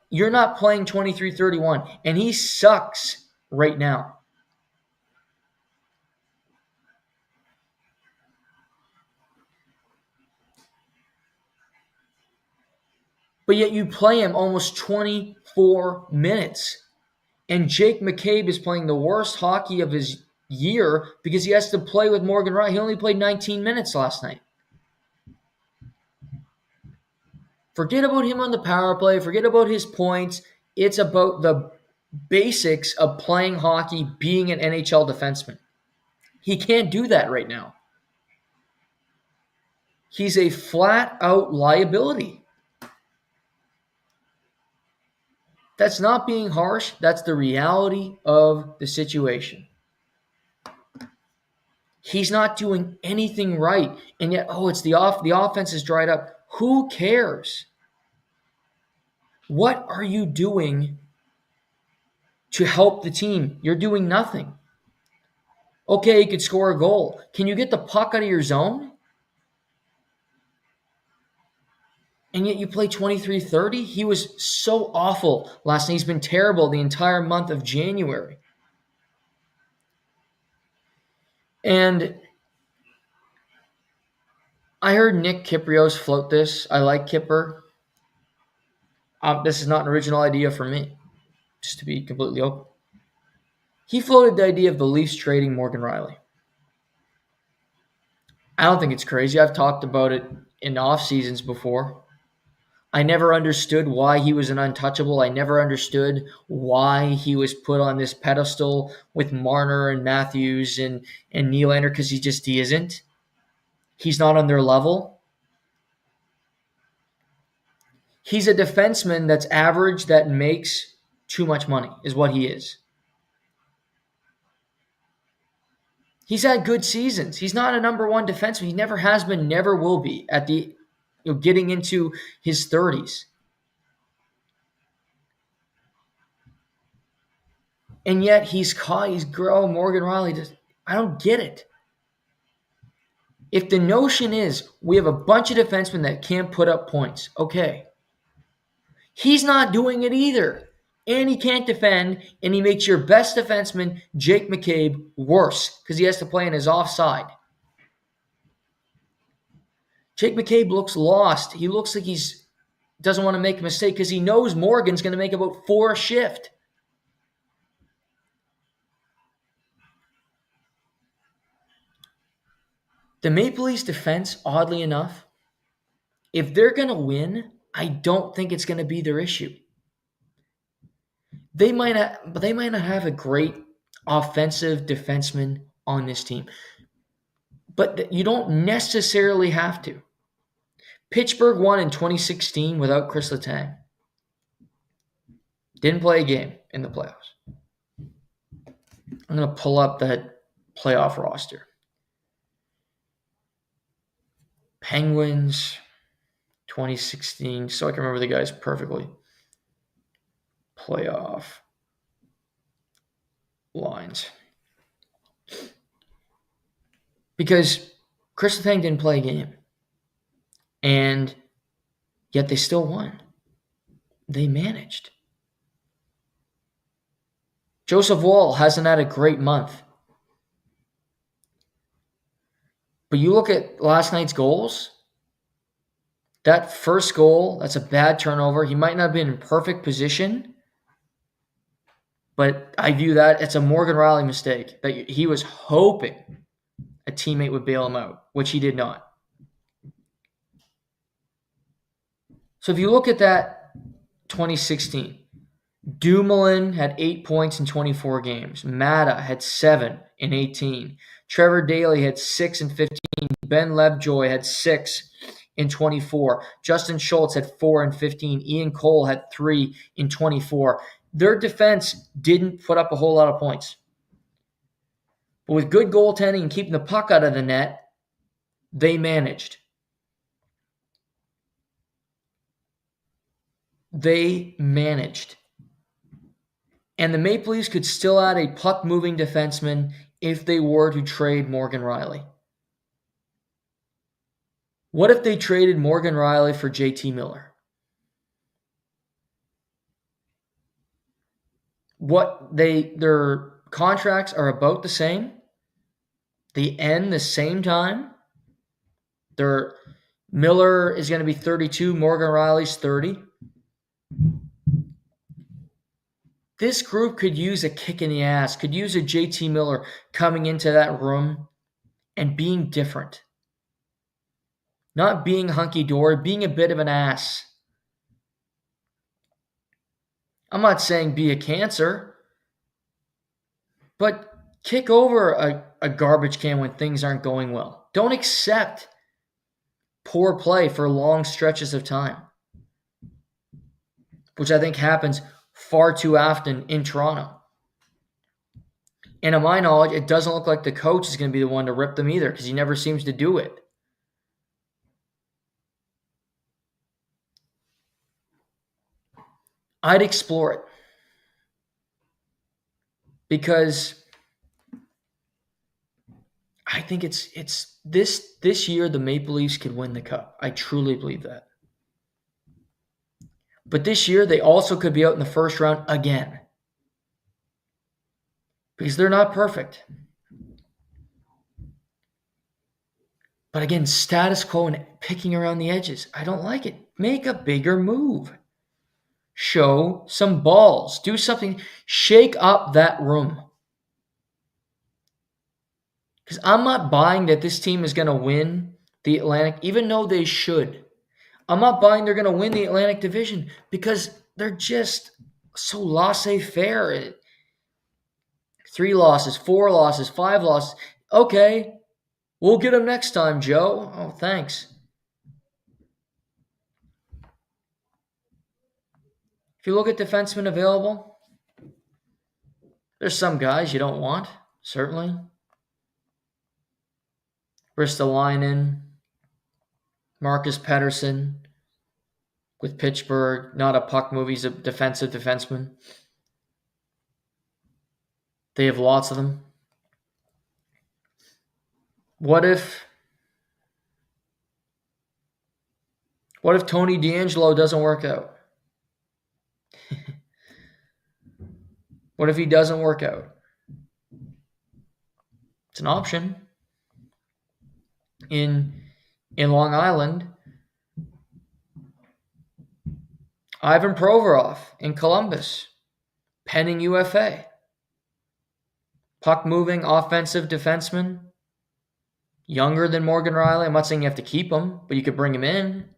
you're not playing 23-31, and he sucks right now. But yet you play him almost 24 minutes. And Jake McCabe is playing the worst hockey of his year because he has to play with Morgan Rielly. He only played 19 minutes last night. Forget about him on the power play. Forget about his points. It's about the basics of playing hockey, being an NHL defenseman. He can't do that right now. He's a flat-out liability. That's not being harsh. That's the reality of the situation. He's not doing anything right. And yet, it's the offense is dried up. Who cares? What are you doing to help the team? You're doing nothing. Okay, you could score a goal. Can you get the puck out of your zone? And yet you play 23-30? He was so awful last night. He's been terrible the entire month of January. And I heard Nick Kypreos float this. I like Kipper. This is not an original idea for me, just to be completely open. He floated the idea of the Leafs trading Morgan Rielly. I don't think it's crazy. I've talked about it in off seasons before. I never understood why he was an untouchable. I never understood why he was put on this pedestal with Marner and Matthews and Nylander, because he isn't. He's not on their level. He's a defenseman that's average, that makes too much money, is what he is. He's had good seasons. He's not a number one defenseman. He never has been, never will be at the getting into his 30s. And yet he's growing Morgan Rielly. I don't get it. If the notion is we have a bunch of defensemen that can't put up points, okay. He's not doing it either. And he can't defend, and he makes your best defenseman, Jake McCabe, worse because he has to play on his offside. Jake McCabe looks lost. He looks like he doesn't want to make a mistake because he knows Morgan's going to make about 4 a shift. The Maple Leafs defense, oddly enough, if they're going to win, I don't think it's going to be their issue. They might not have a great offensive defenseman on this team, but you don't necessarily have to. Pittsburgh won in 2016 without Chris Letang. Didn't play a game in the playoffs. I'm going to pull up that playoff roster. Penguins, 2016, so I can remember the guys perfectly. Playoff lines. Because Chris Letang didn't play a game. And yet they still won. They managed. Joseph Woll hasn't had a great month. But you look at last night's goals. That first goal, that's a bad turnover. He might not have been in perfect position. But I view that it's a Morgan Rielly mistake. That he was hoping a teammate would bail him out, which he did not. So if you look at that 2016, Dumoulin had 8 points in 24 games. Mata had 7 in 18. Trevor Daley had 6 in 15. Ben Lovejoy had 6 in 24. Justin Schultz had 4 in 15. Ian Cole had 3 in 24. Their defense didn't put up a whole lot of points. But with good goaltending and keeping the puck out of the net, they managed. they managed. And the Maple Leafs could still add a puck-moving defenseman if they were to trade Morgan Rielly. What if they traded Morgan Rielly for JT Miller? Their contracts are about the same. They end the same time. Miller is going to be 32, Morgan Rielly's 30. This group could use a kick in the ass, could use a JT Miller coming into that room and being different. Not being hunky-dory, being a bit of an ass. I'm not saying be a cancer, but kick over a garbage can when things aren't going well. Don't accept poor play for long stretches of time, which I think happens far too often in Toronto. And to my knowledge, it doesn't look like the coach is going to be the one to rip them either, because he never seems to do it. I'd explore it. Because I think it's this year the Maple Leafs could win the Cup. I truly believe that. But this year they also could be out in the first round again. Because they're not perfect. But again, status quo and picking around the edges. I don't like it. Make a bigger move. Show some balls. Do something. Shake up that room. Because I'm not buying that this team is going to win the Atlantic, even though they should. I'm not buying they're going to win the Atlantic Division because they're just so laissez-faire. 3 losses, 4 losses, 5 losses. Okay, we'll get them next time, Joe. Oh, thanks. If you look at defensemen available, there's some guys you don't want, certainly. Ristolainen, Marcus Pettersson with Pittsburgh, not a puck move, he's a defensive defenseman. They have lots of them. What if Tony DeAngelo doesn't work out? What if he doesn't work out? It's an option. In Long Island, Ivan Provorov in Columbus, pending UFA. Puck-moving offensive defenseman, younger than Morgan Rielly. I'm not saying you have to keep him, but you could bring him in.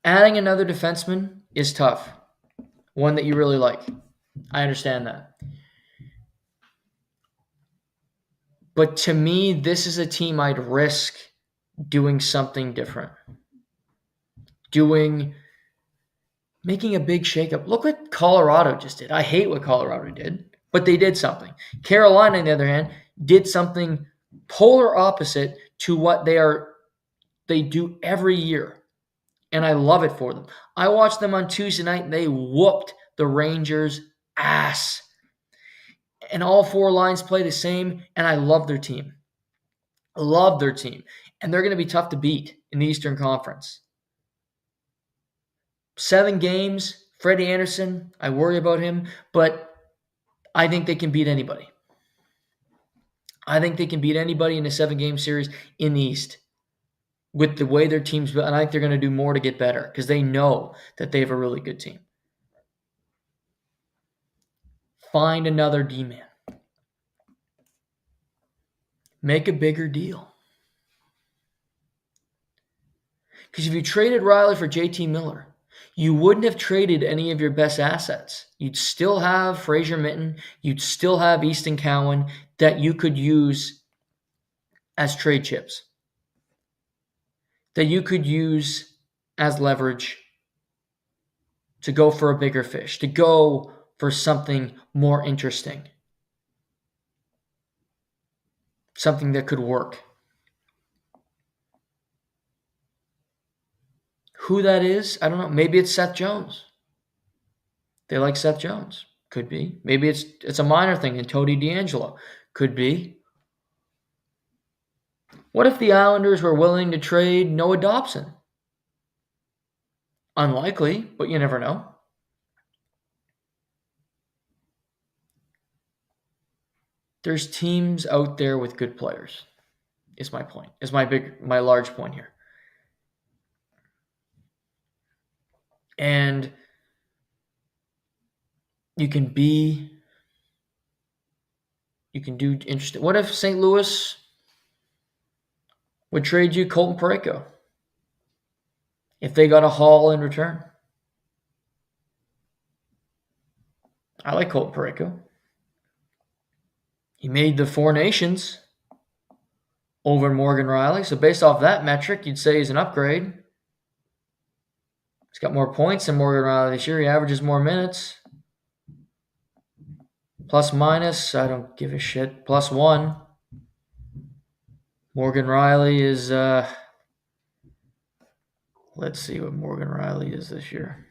Adding another defenseman is tough. One that you really like. I understand that. But to me, this is a team I'd risk doing something different. Making a big shakeup. Look what Colorado just did. I hate what Colorado did, but they did something. Carolina, on the other hand, did something polar opposite to what they do every year. And I love it for them. I watched them on Tuesday night, and they whooped the Rangers' ass. And all 4 lines play the same, and I love their team. I love their team. And they're going to be tough to beat in the Eastern Conference. 7 games, Freddie Anderson, I worry about him, but I think they can beat anybody. I think they can beat anybody in a 7-game series in the East with the way their team's built. And I think they're going to do more to get better because they know that they have a really good team. Find another D-man. Make a bigger deal. Because if you traded Rielly for JT Miller, you wouldn't have traded any of your best assets. You'd still have Fraser Minton. You'd still have Easton Cowan that you could use as trade chips. That you could use as leverage to go for a bigger fish, to go for something more interesting. Something that could work. Who that is, I don't know. Maybe it's Seth Jones. They like Seth Jones. Could be. Maybe it's a minor thing in Tony D'Angelo. Could be. What if the Islanders were willing to trade Noah Dobson? Unlikely, but you never know. There's teams out there with good players. Is my point. Is my large point here. And you can do interesting. What if St. Louis would trade you Colton Parayko if they got a haul in return? I like Colton Parayko. He made the Four Nations over Morgan Riley. So based off that metric, you'd say he's an upgrade. He's got more points than Morgan Riley this year. He averages more minutes. Plus minus, I don't give a shit. +1. Morgan Riley is, let's see what Morgan Riley is this year.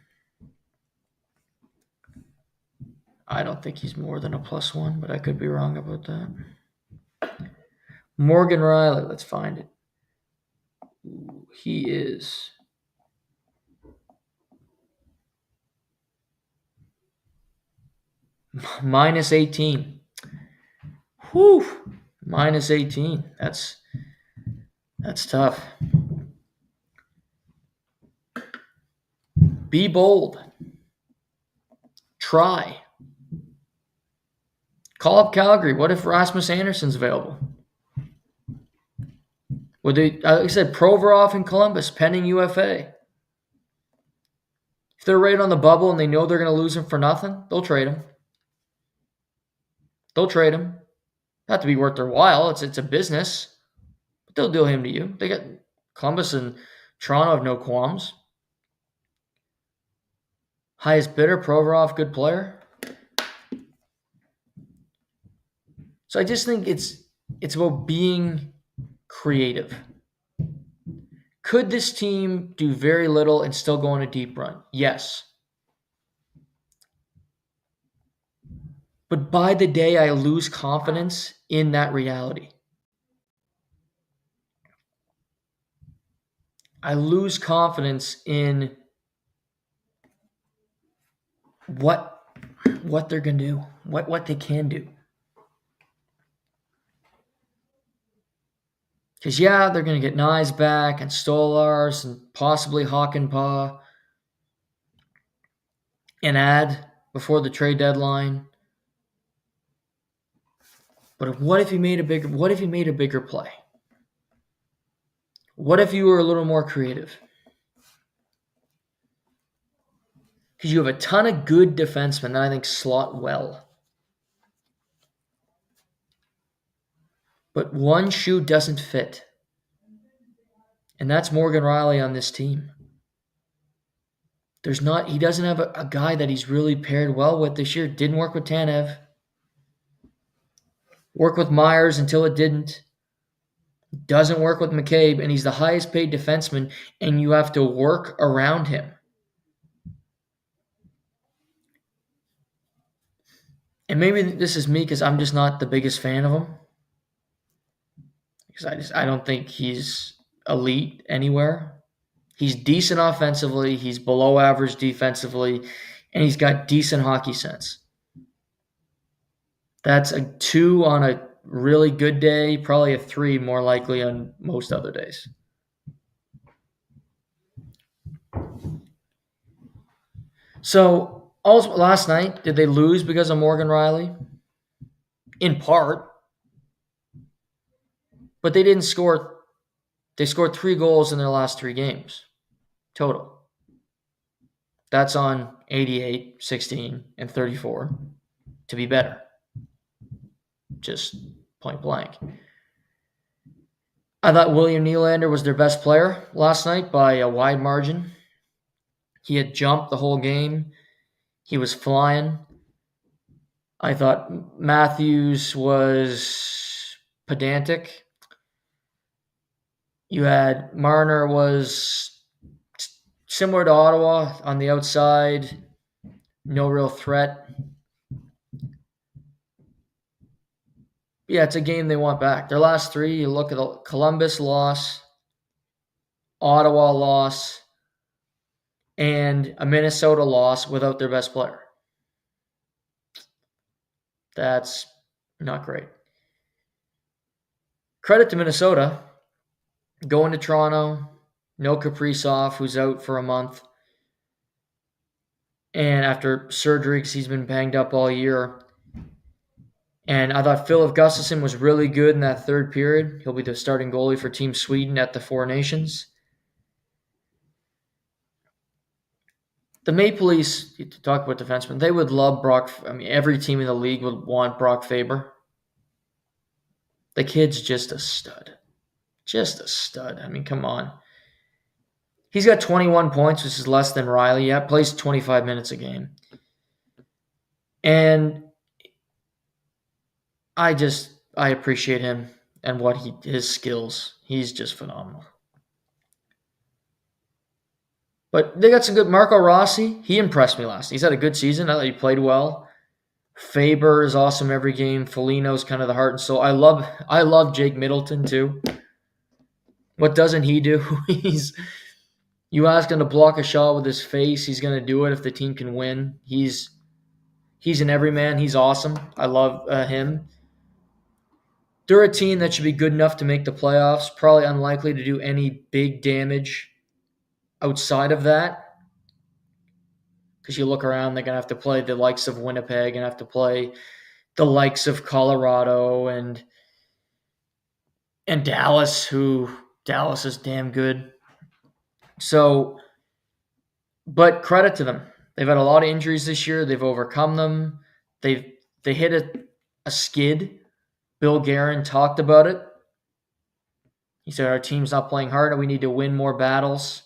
I don't think he's more than a +1, but I could be wrong about that. Morgan Riley, let's find it. He is -18. Whew. -18. That's tough. Be bold. Try. Call up Calgary. What if Rasmus Anderson's available? Would they, like I said, Provorov in Columbus, pending UFA. If they're right on the bubble and they know they're going to lose him for nothing, they'll trade him. They'll trade him. Not to be worth their while. It's a business. But they'll deal him to you. They got Columbus and Toronto have no qualms. Highest bidder, Provorov, good player. So I just think it's about being creative. Could this team do very little and still go on a deep run? Yes. But by the day, I lose confidence in that reality. I lose confidence in what they're going to do, what they can do. Because, yeah, they're going to get Nyes back and Stolars and possibly Hakanpää and add before the trade deadline. But what if you made a bigger play? What if you were a little more creative? Because you have a ton of good defensemen that I think slot well. But one shoe doesn't fit. And that's Morgan Riley on this team. He doesn't have a guy that he's really paired well with this year. Didn't work with Tanev. Worked with Myers until it didn't. Doesn't work with McCabe, and he's the highest paid defenseman, and you have to work around him. And maybe this is me because I'm just not the biggest fan of him. Because I don't think he's elite anywhere. He's decent offensively, he's below average defensively, and he's got decent hockey sense. That's a 2 on a really good day, probably a 3 more likely on most other days. So, also last night, did they lose because of Morgan Riley? In part. But they didn't score. They scored 3 goals in their last 3 games total. That's on 88, 16, and 34 to be better. Just point blank. I thought William Nylander was their best player last night by a wide margin. He had jumped the whole game. He was flying. I thought Matthews was pedantic. You had Marner was Similar to Ottawa on the outside, no real threat. Yeah, it's a game they want back. Their last three, you look at the Columbus loss, Ottawa loss, and a Minnesota loss without their best player. That's not great. Credit to Minnesota. Going to Toronto, no Kaprizov, who's out for a month. And after surgery, because he's been banged up all year. And I thought Filip Gustafsson was really good in that third period. He'll be the starting goalie for Team Sweden at the Four Nations. The Maple Leafs, to talk about defensemen, they would love Brock. I mean, every team in the league would want Brock Faber. The kid's just a stud. Just a stud. I mean, come on. He's got 21 points, which is less than Riley. Yeah, plays 25 minutes a game. And I appreciate him and his skills. He's just phenomenal. But they got some good. Marco Rossi, he impressed me last. He's had a good season. I thought he played well. Faber is awesome every game. Foligno's kind of the heart and soul. I love Jake Middleton too. What doesn't he do? You ask him to block a shot with his face, he's going to do it if the team can win. He's an everyman. He's awesome. I love him. They're a team that should be good enough to make the playoffs. Probably unlikely to do any big damage outside of that. Because you look around, they're going to have to play the likes of Winnipeg and have to play the likes of Colorado and Dallas, Dallas is damn good. So, but credit to them. They've had a lot of injuries this year. They've overcome them. They hit a skid. Bill Guerin talked about it. He said, our team's not playing hard and we need to win more battles.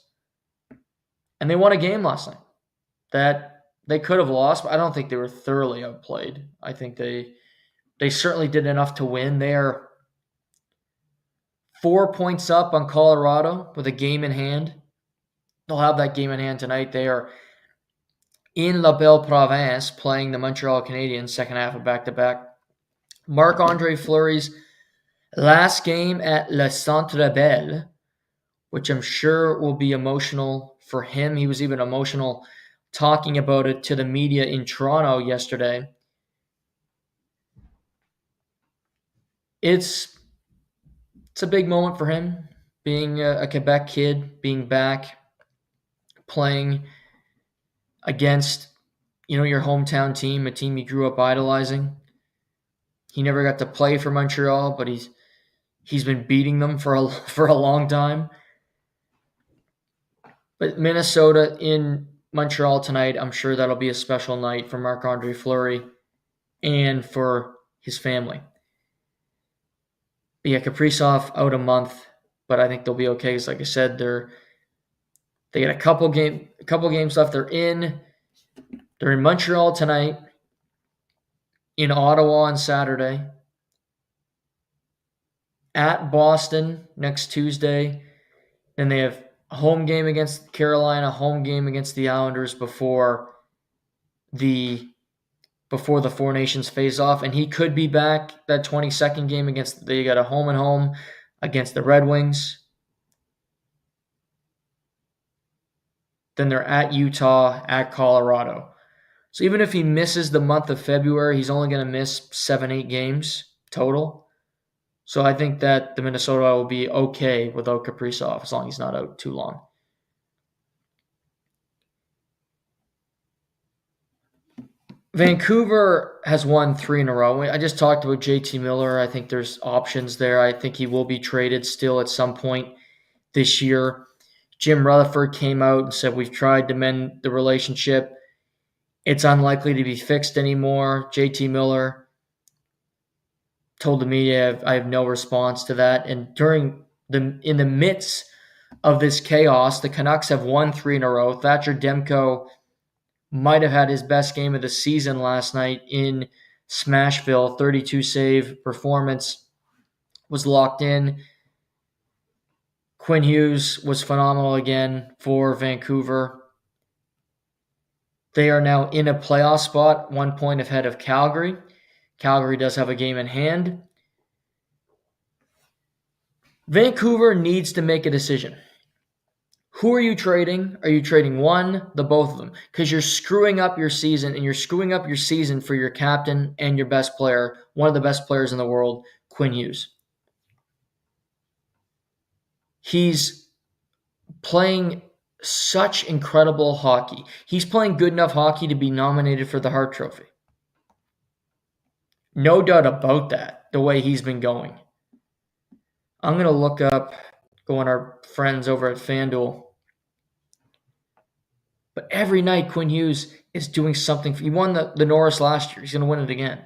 And they won a game last night that they could have lost, but I don't think they were thoroughly outplayed. I think they certainly did enough to win. They are 4 points up on Colorado with a game in hand. They'll have that game in hand tonight. They are in La Belle Province playing the Montreal Canadiens, second half of back-to-back. Marc-Andre Fleury's last game at Le Centre Bell, which I'm sure will be emotional for him. He was even emotional talking about it to the media in Toronto yesterday. It's a big moment for him, being a Quebec kid, being back, playing against, your hometown team, a team you grew up idolizing. He never got to play for Montreal, but he's been beating them for a long time. But Minnesota in Montreal tonight, I'm sure that'll be a special night for Marc-Andre Fleury and for his family. But yeah, Kaprizov out a month, but I think they'll be okay. Because like I said, they got a couple games left. They're in Montreal tonight, in Ottawa on Saturday, at Boston next Tuesday. Then they have a home game against Carolina, home game against the Islanders before the Four Nations face-off. And he could be back that 22nd game they got a home and home against the Red Wings. Then they're at Utah, at Colorado. So even if he misses the month of February, he's only going to miss 7-8 games total. So I think that the Minnesota will be okay without Kaprizov as long as he's not out too long. Vancouver has won 3 in a row. I just talked about JT Miller. I think there's options there. I think he will be traded still at some point this year. Jim Rutherford came out and said, we've tried to mend the relationship. It's unlikely to be fixed anymore. JT Miller told the media, I have no response to that. And in the midst of this chaos, the Canucks have won 3 in a row. Thatcher Demko might have had his best game of the season last night in Smashville. 32 save performance, was locked in. Quinn Hughes was phenomenal again for Vancouver. They are now in a playoff spot, 1 point ahead of Calgary. Calgary does have a game in hand. Vancouver needs to make a decision. Who are you trading? Are you trading one, the both of them? Because you're screwing up your season, and you're screwing up your season for your captain and your best player, one of the best players in the world, Quinn Hughes. He's playing such incredible hockey. He's playing good enough hockey to be nominated for the Hart Trophy. No doubt about that, the way he's been going. I'm going to look up, go on our friends over at FanDuel. But every night, Quinn Hughes is doing something. He won the Norris last year. He's going to win it again.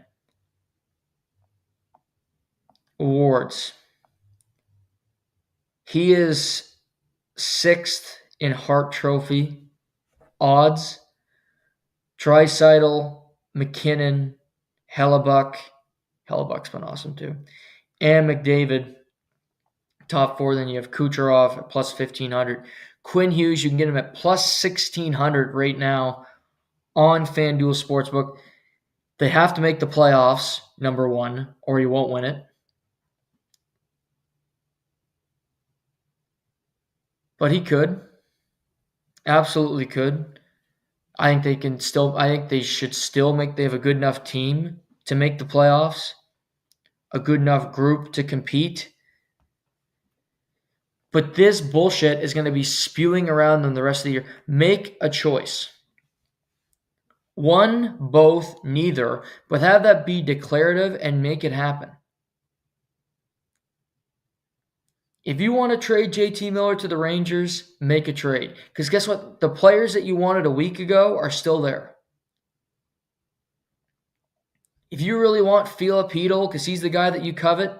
Awards. He is 6th in Hart Trophy odds. Draisaitl, McKinnon, Hellebuck. Hellebuck's been awesome too. And McDavid. Top 4. Then you have Kucherov at plus 1,500. Quinn Hughes, you can get him at plus 1,600 right now on FanDuel Sportsbook. They have to make the playoffs, number one, or you won't win it. But he could. Absolutely could. I think they should still they have a good enough team to make the playoffs, a good enough group to compete. But this bullshit is going to be spewing around them the rest of the year. Make a choice. One, both, neither, but have that be declarative and make it happen. If you want to trade JT Miller to the Rangers, make a trade. Because guess what? The players that you wanted a week ago are still there. If you really want Filipino because he's the guy that you covet,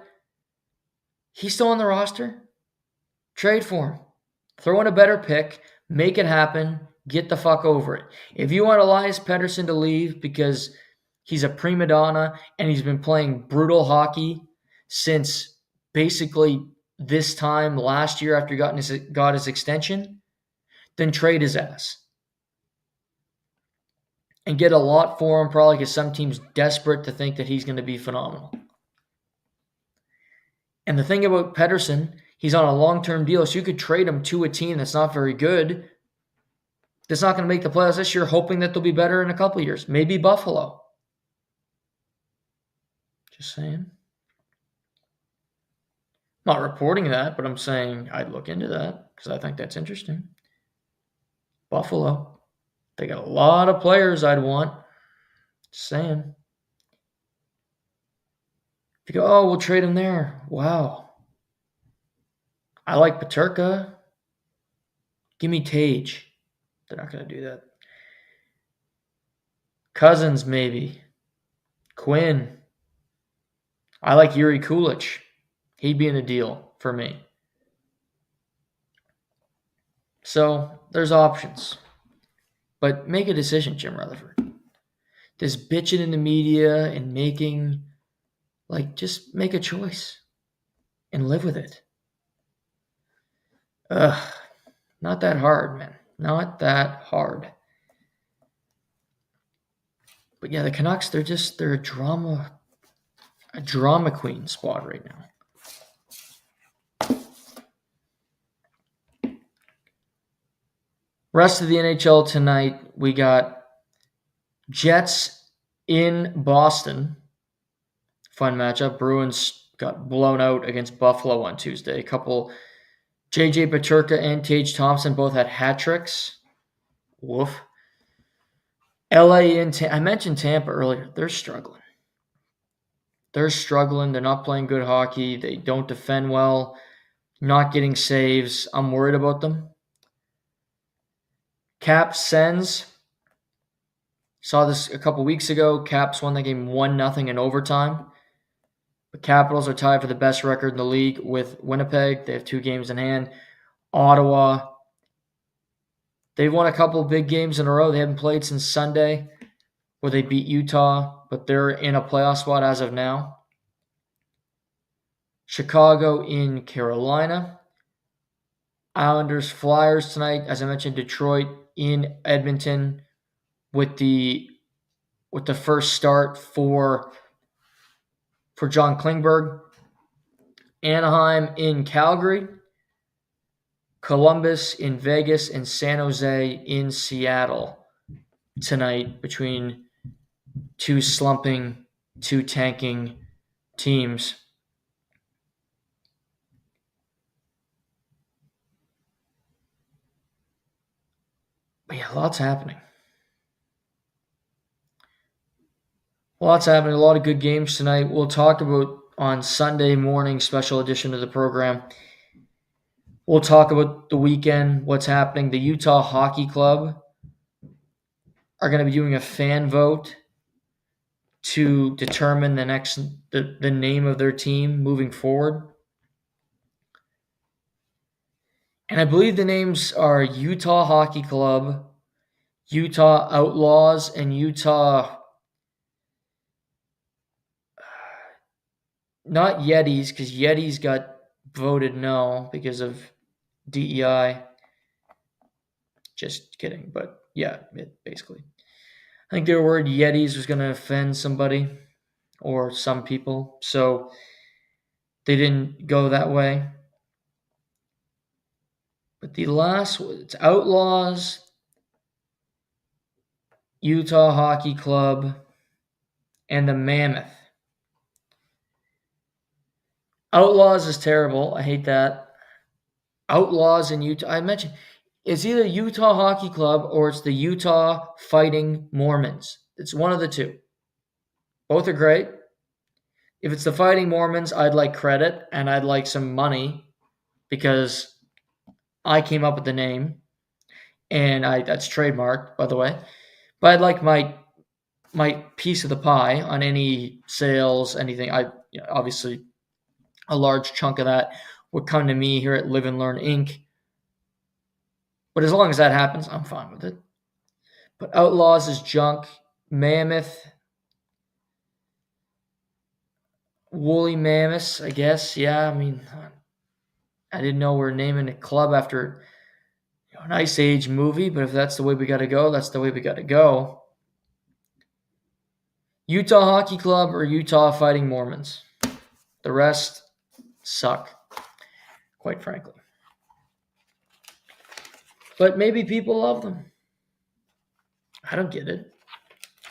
he's still on the roster. Trade for him. Throw in a better pick. Make it happen. Get the fuck over it. If you want Elias Pettersson to leave because he's a prima donna and he's been playing brutal hockey since basically this time last year after he got his extension, then trade his ass. And get a lot for him probably because some team's desperate to think that he's going to be phenomenal. And the thing about Pettersson, he's on a long-term deal, so you could trade him to a team that's not very good, that's not going to make the playoffs this year, hoping that they'll be better in a couple of years. Maybe Buffalo. Just saying. Not reporting that, but I'm saying I'd look into that because I think that's interesting. Buffalo. They got a lot of players I'd want. Just saying. If you go, oh, we'll trade him there. Wow. I like Peterka. Give me Tage. They're not going to do that. Cousins, maybe. Quinn. I like Yuri Kulich. He'd be in the deal for me. So, there's options. But make a decision, Jim Rutherford. This bitching in the media and making, just make a choice and live with it. Not that hard, man. Not that hard. But yeah, the Canucks, they're a drama queen squad right now. Rest of the NHL tonight, we got Jets in Boston. Fun matchup. Bruins got blown out against Buffalo on Tuesday. A couple, JJ Peterka and Tage Thompson both had hat tricks. Woof. LA and I mentioned Tampa earlier. They're struggling. They're not playing good hockey. They don't defend well. Not getting saves. I'm worried about them. Caps Sens. Saw this a couple weeks ago. Caps won that game 1-0 in overtime. The Capitals are tied for the best record in the league with Winnipeg. They have 2 games in hand. Ottawa. They've won a couple big games in a row. They haven't played since Sunday where they beat Utah, but they're in a playoff spot as of now. Chicago in Carolina. Islanders, Flyers tonight. As I mentioned, Detroit in Edmonton with the first start for John Klingberg. Anaheim in Calgary. Columbus in Vegas, and San Jose in Seattle tonight, between two slumping, two tanking teams. But yeah, lots happening. Lots happening. A lot of good games tonight. We'll talk about on Sunday morning, special edition of the program. We'll talk about the weekend, what's happening. The Utah Hockey Club are going to be doing a fan vote to determine the name of their team moving forward. And I believe the names are Utah Hockey Club, Utah Outlaws, and Utah, not Yetis, because Yetis got voted no because of DEI. Just kidding, but yeah, basically. I think they were worried Yetis was going to offend somebody or some people, so they didn't go that way. But the last, it's Outlaws, Utah Hockey Club, and the Mammoth. Outlaws is terrible. I hate that. Outlaws in Utah. I mentioned it's either Utah Hockey Club or it's the Utah Fighting Mormons. It's one of the two. Both are great. If it's the Fighting Mormons, I'd like credit and I'd like some money because I came up with the name and that's trademarked, by the way. But I'd like my piece of the pie on any sales, anything. Obviously a large chunk of that would come to me here at Live and Learn Inc. But as long as that happens, I'm fine with it. But Outlaws is junk. Mammoth, Woolly Mammoths, I guess. Yeah, I mean, I didn't know we're naming a club after an Ice Age movie, but if that's the way we got to go, that's the way we got to go. Utah Hockey Club or Utah Fighting Mormons. The rest suck, quite frankly. But maybe people love them. I don't get it.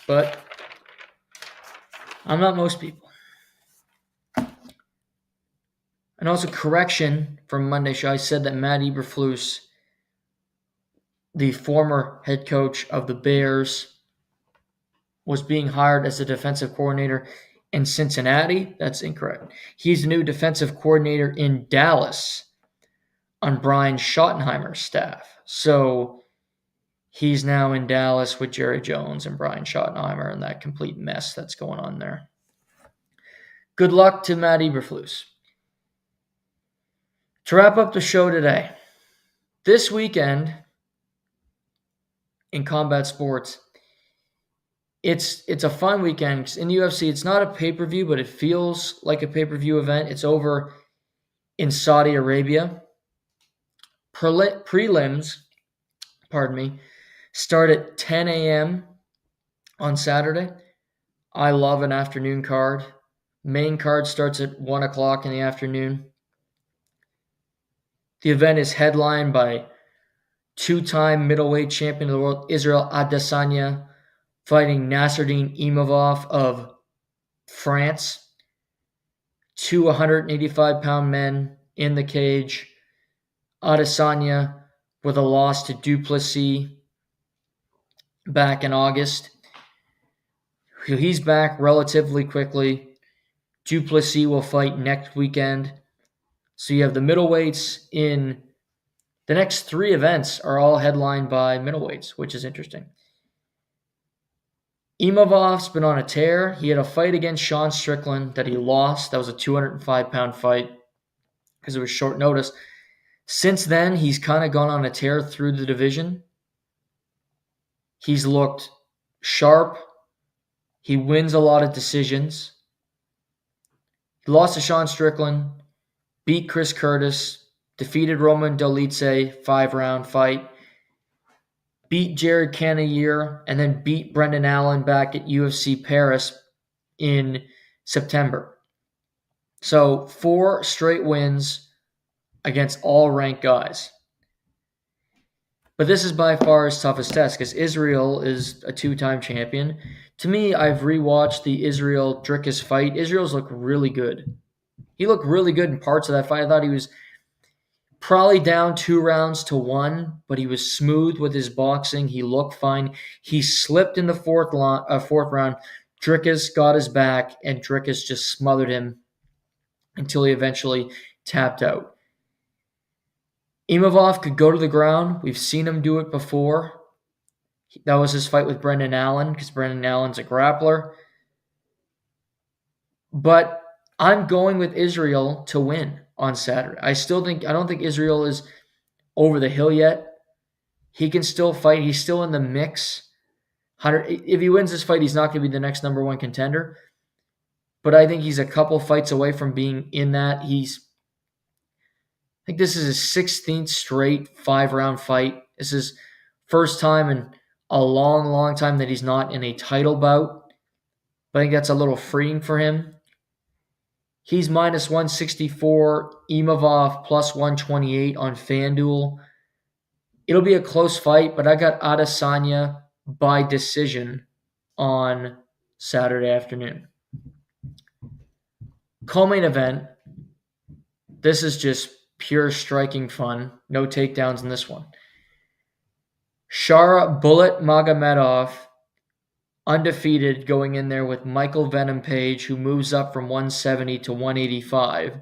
But I'm not most people. And also, correction from Monday show, I said that Matt Eberflus, the former head coach of the Bears, was being hired as a defensive coordinator in Cincinnati. That's incorrect. He's the new defensive coordinator in Dallas on Brian Schottenheimer's staff. So he's now in Dallas with Jerry Jones and Brian Schottenheimer and that complete mess that's going on there. Good luck to Matt Eberflus. To wrap up the show today, this weekend in combat sports, it's a fun weekend. In the UFC, it's not a pay-per-view, but it feels like a pay-per-view event. It's over in Saudi Arabia. Prelims, start at 10 a.m. on Saturday. I love an afternoon card. Main card starts at 1 o'clock in the afternoon. The event is headlined by two-time middleweight champion of the world, Israel Adesanya, fighting Nasruddin Imavov of France. Two 185-pound men in the cage. Adesanya with a loss to Duplessis back in August. He's back relatively quickly. Duplessis will fight next weekend. So you have the middleweights in the next three events are all headlined by middleweights, which is interesting. Imavov's been on a tear. He had a fight against Sean Strickland that he lost. That was a 205-pound fight because it was short notice. Since then, he's kind of gone on a tear through the division. He's looked sharp. He wins a lot of decisions. He lost to Sean Strickland, beat Chris Curtis, defeated Roman Dolidze, 5-round fight, beat Jared Cannonier, and then beat Brendan Allen back at UFC Paris in September. So 4 straight wins against all ranked guys. But this is by far his toughest test because Israel is a 2-time champion. To me, I've rewatched the Israel Dricus fight. Israel's looked really good. He looked really good in parts of that fight. I thought he was probably down 2-1, but he was smooth with his boxing. He looked fine. He slipped in the fourth round. Dricus got his back, and Dricus just smothered him until he eventually tapped out. Imavov could go to the ground. We've seen him do it before. That was his fight with Brendan Allen because Brendan Allen's a grappler. But I'm going with Israel to win on Saturday. I don't think Israel is over the hill yet. He can still fight. He's still in the mix. If he wins this fight, he's not going to be the next number 1 contender. But I think he's a couple fights away from being in that. I think this is his 16th straight 5-round fight. This is first time in a long, long time that he's not in a title bout. But I think that's a little freeing for him. He's minus 164, Imavov plus 128 on FanDuel. It'll be a close fight, but I got Adesanya by decision on Saturday afternoon. Co-main event. This is just pure striking fun. No takedowns in this one. Shara Bullet Magomedov, undefeated, going in there with Michael Venom Page, who moves up from 170 to 185.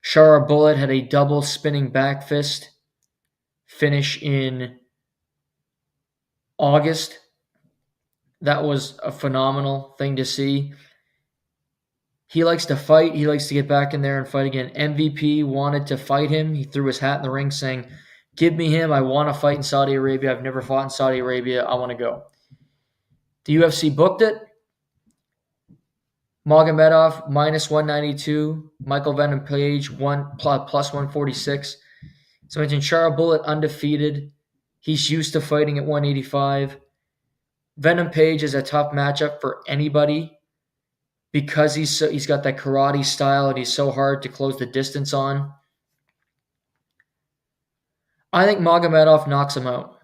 Shara Bullet had a double spinning back fist finish in August. That was a phenomenal thing to see. He likes to fight. He likes to get back in there and fight again. MVP wanted to fight him. He threw his hat in the ring saying, "Give me him. I want to fight in Saudi Arabia. I've never fought in Saudi Arabia. I want to go." The UFC booked it. Magomedov minus 192. Michael Venom Page plus 146. So I mentioned Shara Bullet undefeated. He's used to fighting at 185. Venom Page is a tough matchup for anybody because he's got that karate style and he's so hard to close the distance on. I think Magomedov knocks him out.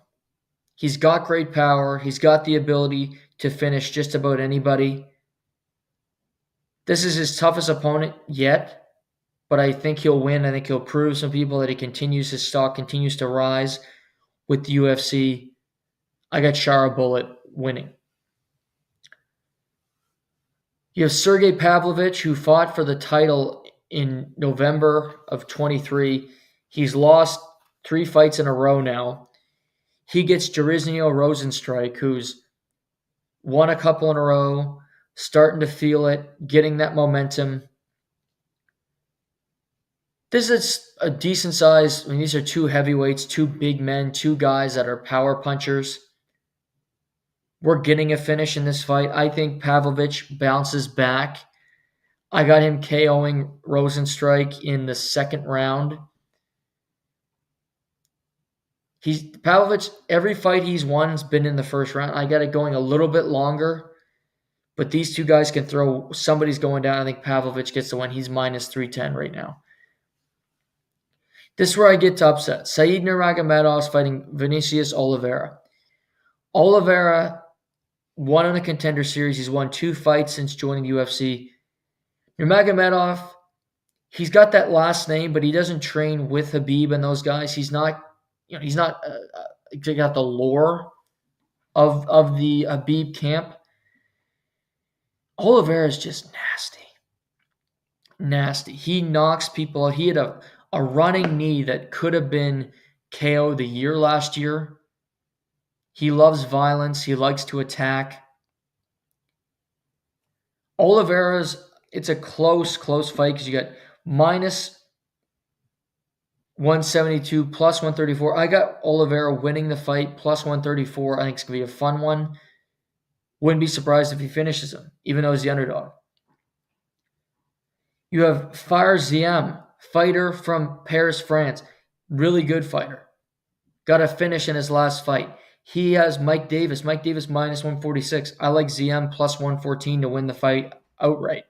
He's got great power. He's got the ability to finish just about anybody. This is his toughest opponent yet, but I think he'll win. I think he'll prove some people that his stock continues to rise with the UFC. I got Shara Bullet winning. You have Sergey Pavlovich, who fought for the title in November of 23. He's lost 3 fights in a row now. He gets Jairzinho Rozenstruik, who's won a couple in a row, starting to feel it, getting that momentum. This is a decent size. These are 2 heavyweights, 2 big men, 2 guys that are power punchers. We're getting a finish in this fight. I think Pavlovich bounces back. I got him KOing Rozenstruik in the 2nd round. Pavlovich, every fight he's won has been in the 1st round. I got it going a little bit longer, but these 2 guys can throw. Somebody's going down. I think Pavlovich gets the win. He's minus 310 right now. This is where I get to upset. Said Nurmagomedov is fighting Vinicius Oliveira. Oliveira won in a contender series. He's won 2 fights since joining the UFC. Nurmagomedov, he's got that last name, but he doesn't train with Habib and those guys. He's not got the lore of the Habib camp. Oliveira is just nasty. He knocks people out. He had a running knee that could have been KO the year last year. He loves violence. He likes to attack. It's a close fight because you got minus 172 plus 134. I got Oliveira winning the fight plus 134. I think it's going to be a fun one. Wouldn't be surprised if he finishes him, even though he's the underdog. You have Fares Ziam Fighter from Paris, France. Really good fighter. Got a finish in his last fight. He has Mike Davis. Mike Davis minus 146. I like ZM plus 114 to win the fight outright.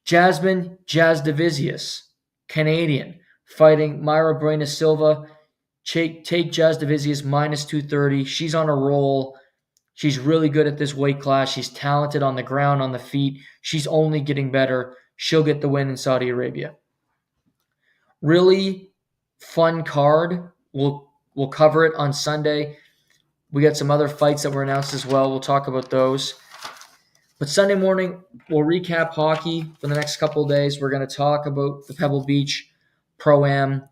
Jasmine Jasdavicius, Canadian, fighting Myra Buena Silva. Take Jasdavicius minus 230. She's on a roll. She's really good at this weight class. She's talented on the ground, on the feet. She's only getting better. She'll get the win in Saudi Arabia. Really fun card. We'll cover it on Sunday. We got some other fights that were announced as well. We'll talk about those. But Sunday morning, we'll recap hockey for the next couple of days. We're going to talk about the Pebble Beach Pro-Am.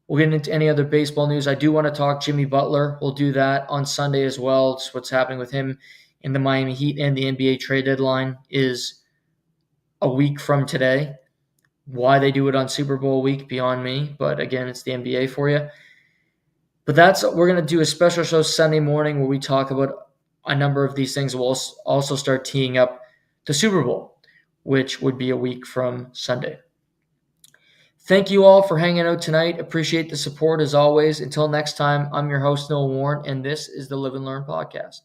We'll get into any other baseball news. I do want to talk Jimmy Butler. We'll do that on Sunday as well. Just what's happening with him in the Miami Heat, and the NBA trade deadline is a week from today. Why they do it on Super Bowl week, beyond me. But again, it's the NBA for you. But we're going to do a special show Sunday morning where we talk about a number of these things. We'll also start teeing up the Super Bowl, which would be a week from Sunday. Thank you all for hanging out tonight. Appreciate the support as always. Until next time, I'm your host, Noah Warren, and this is the Live and Learn podcast.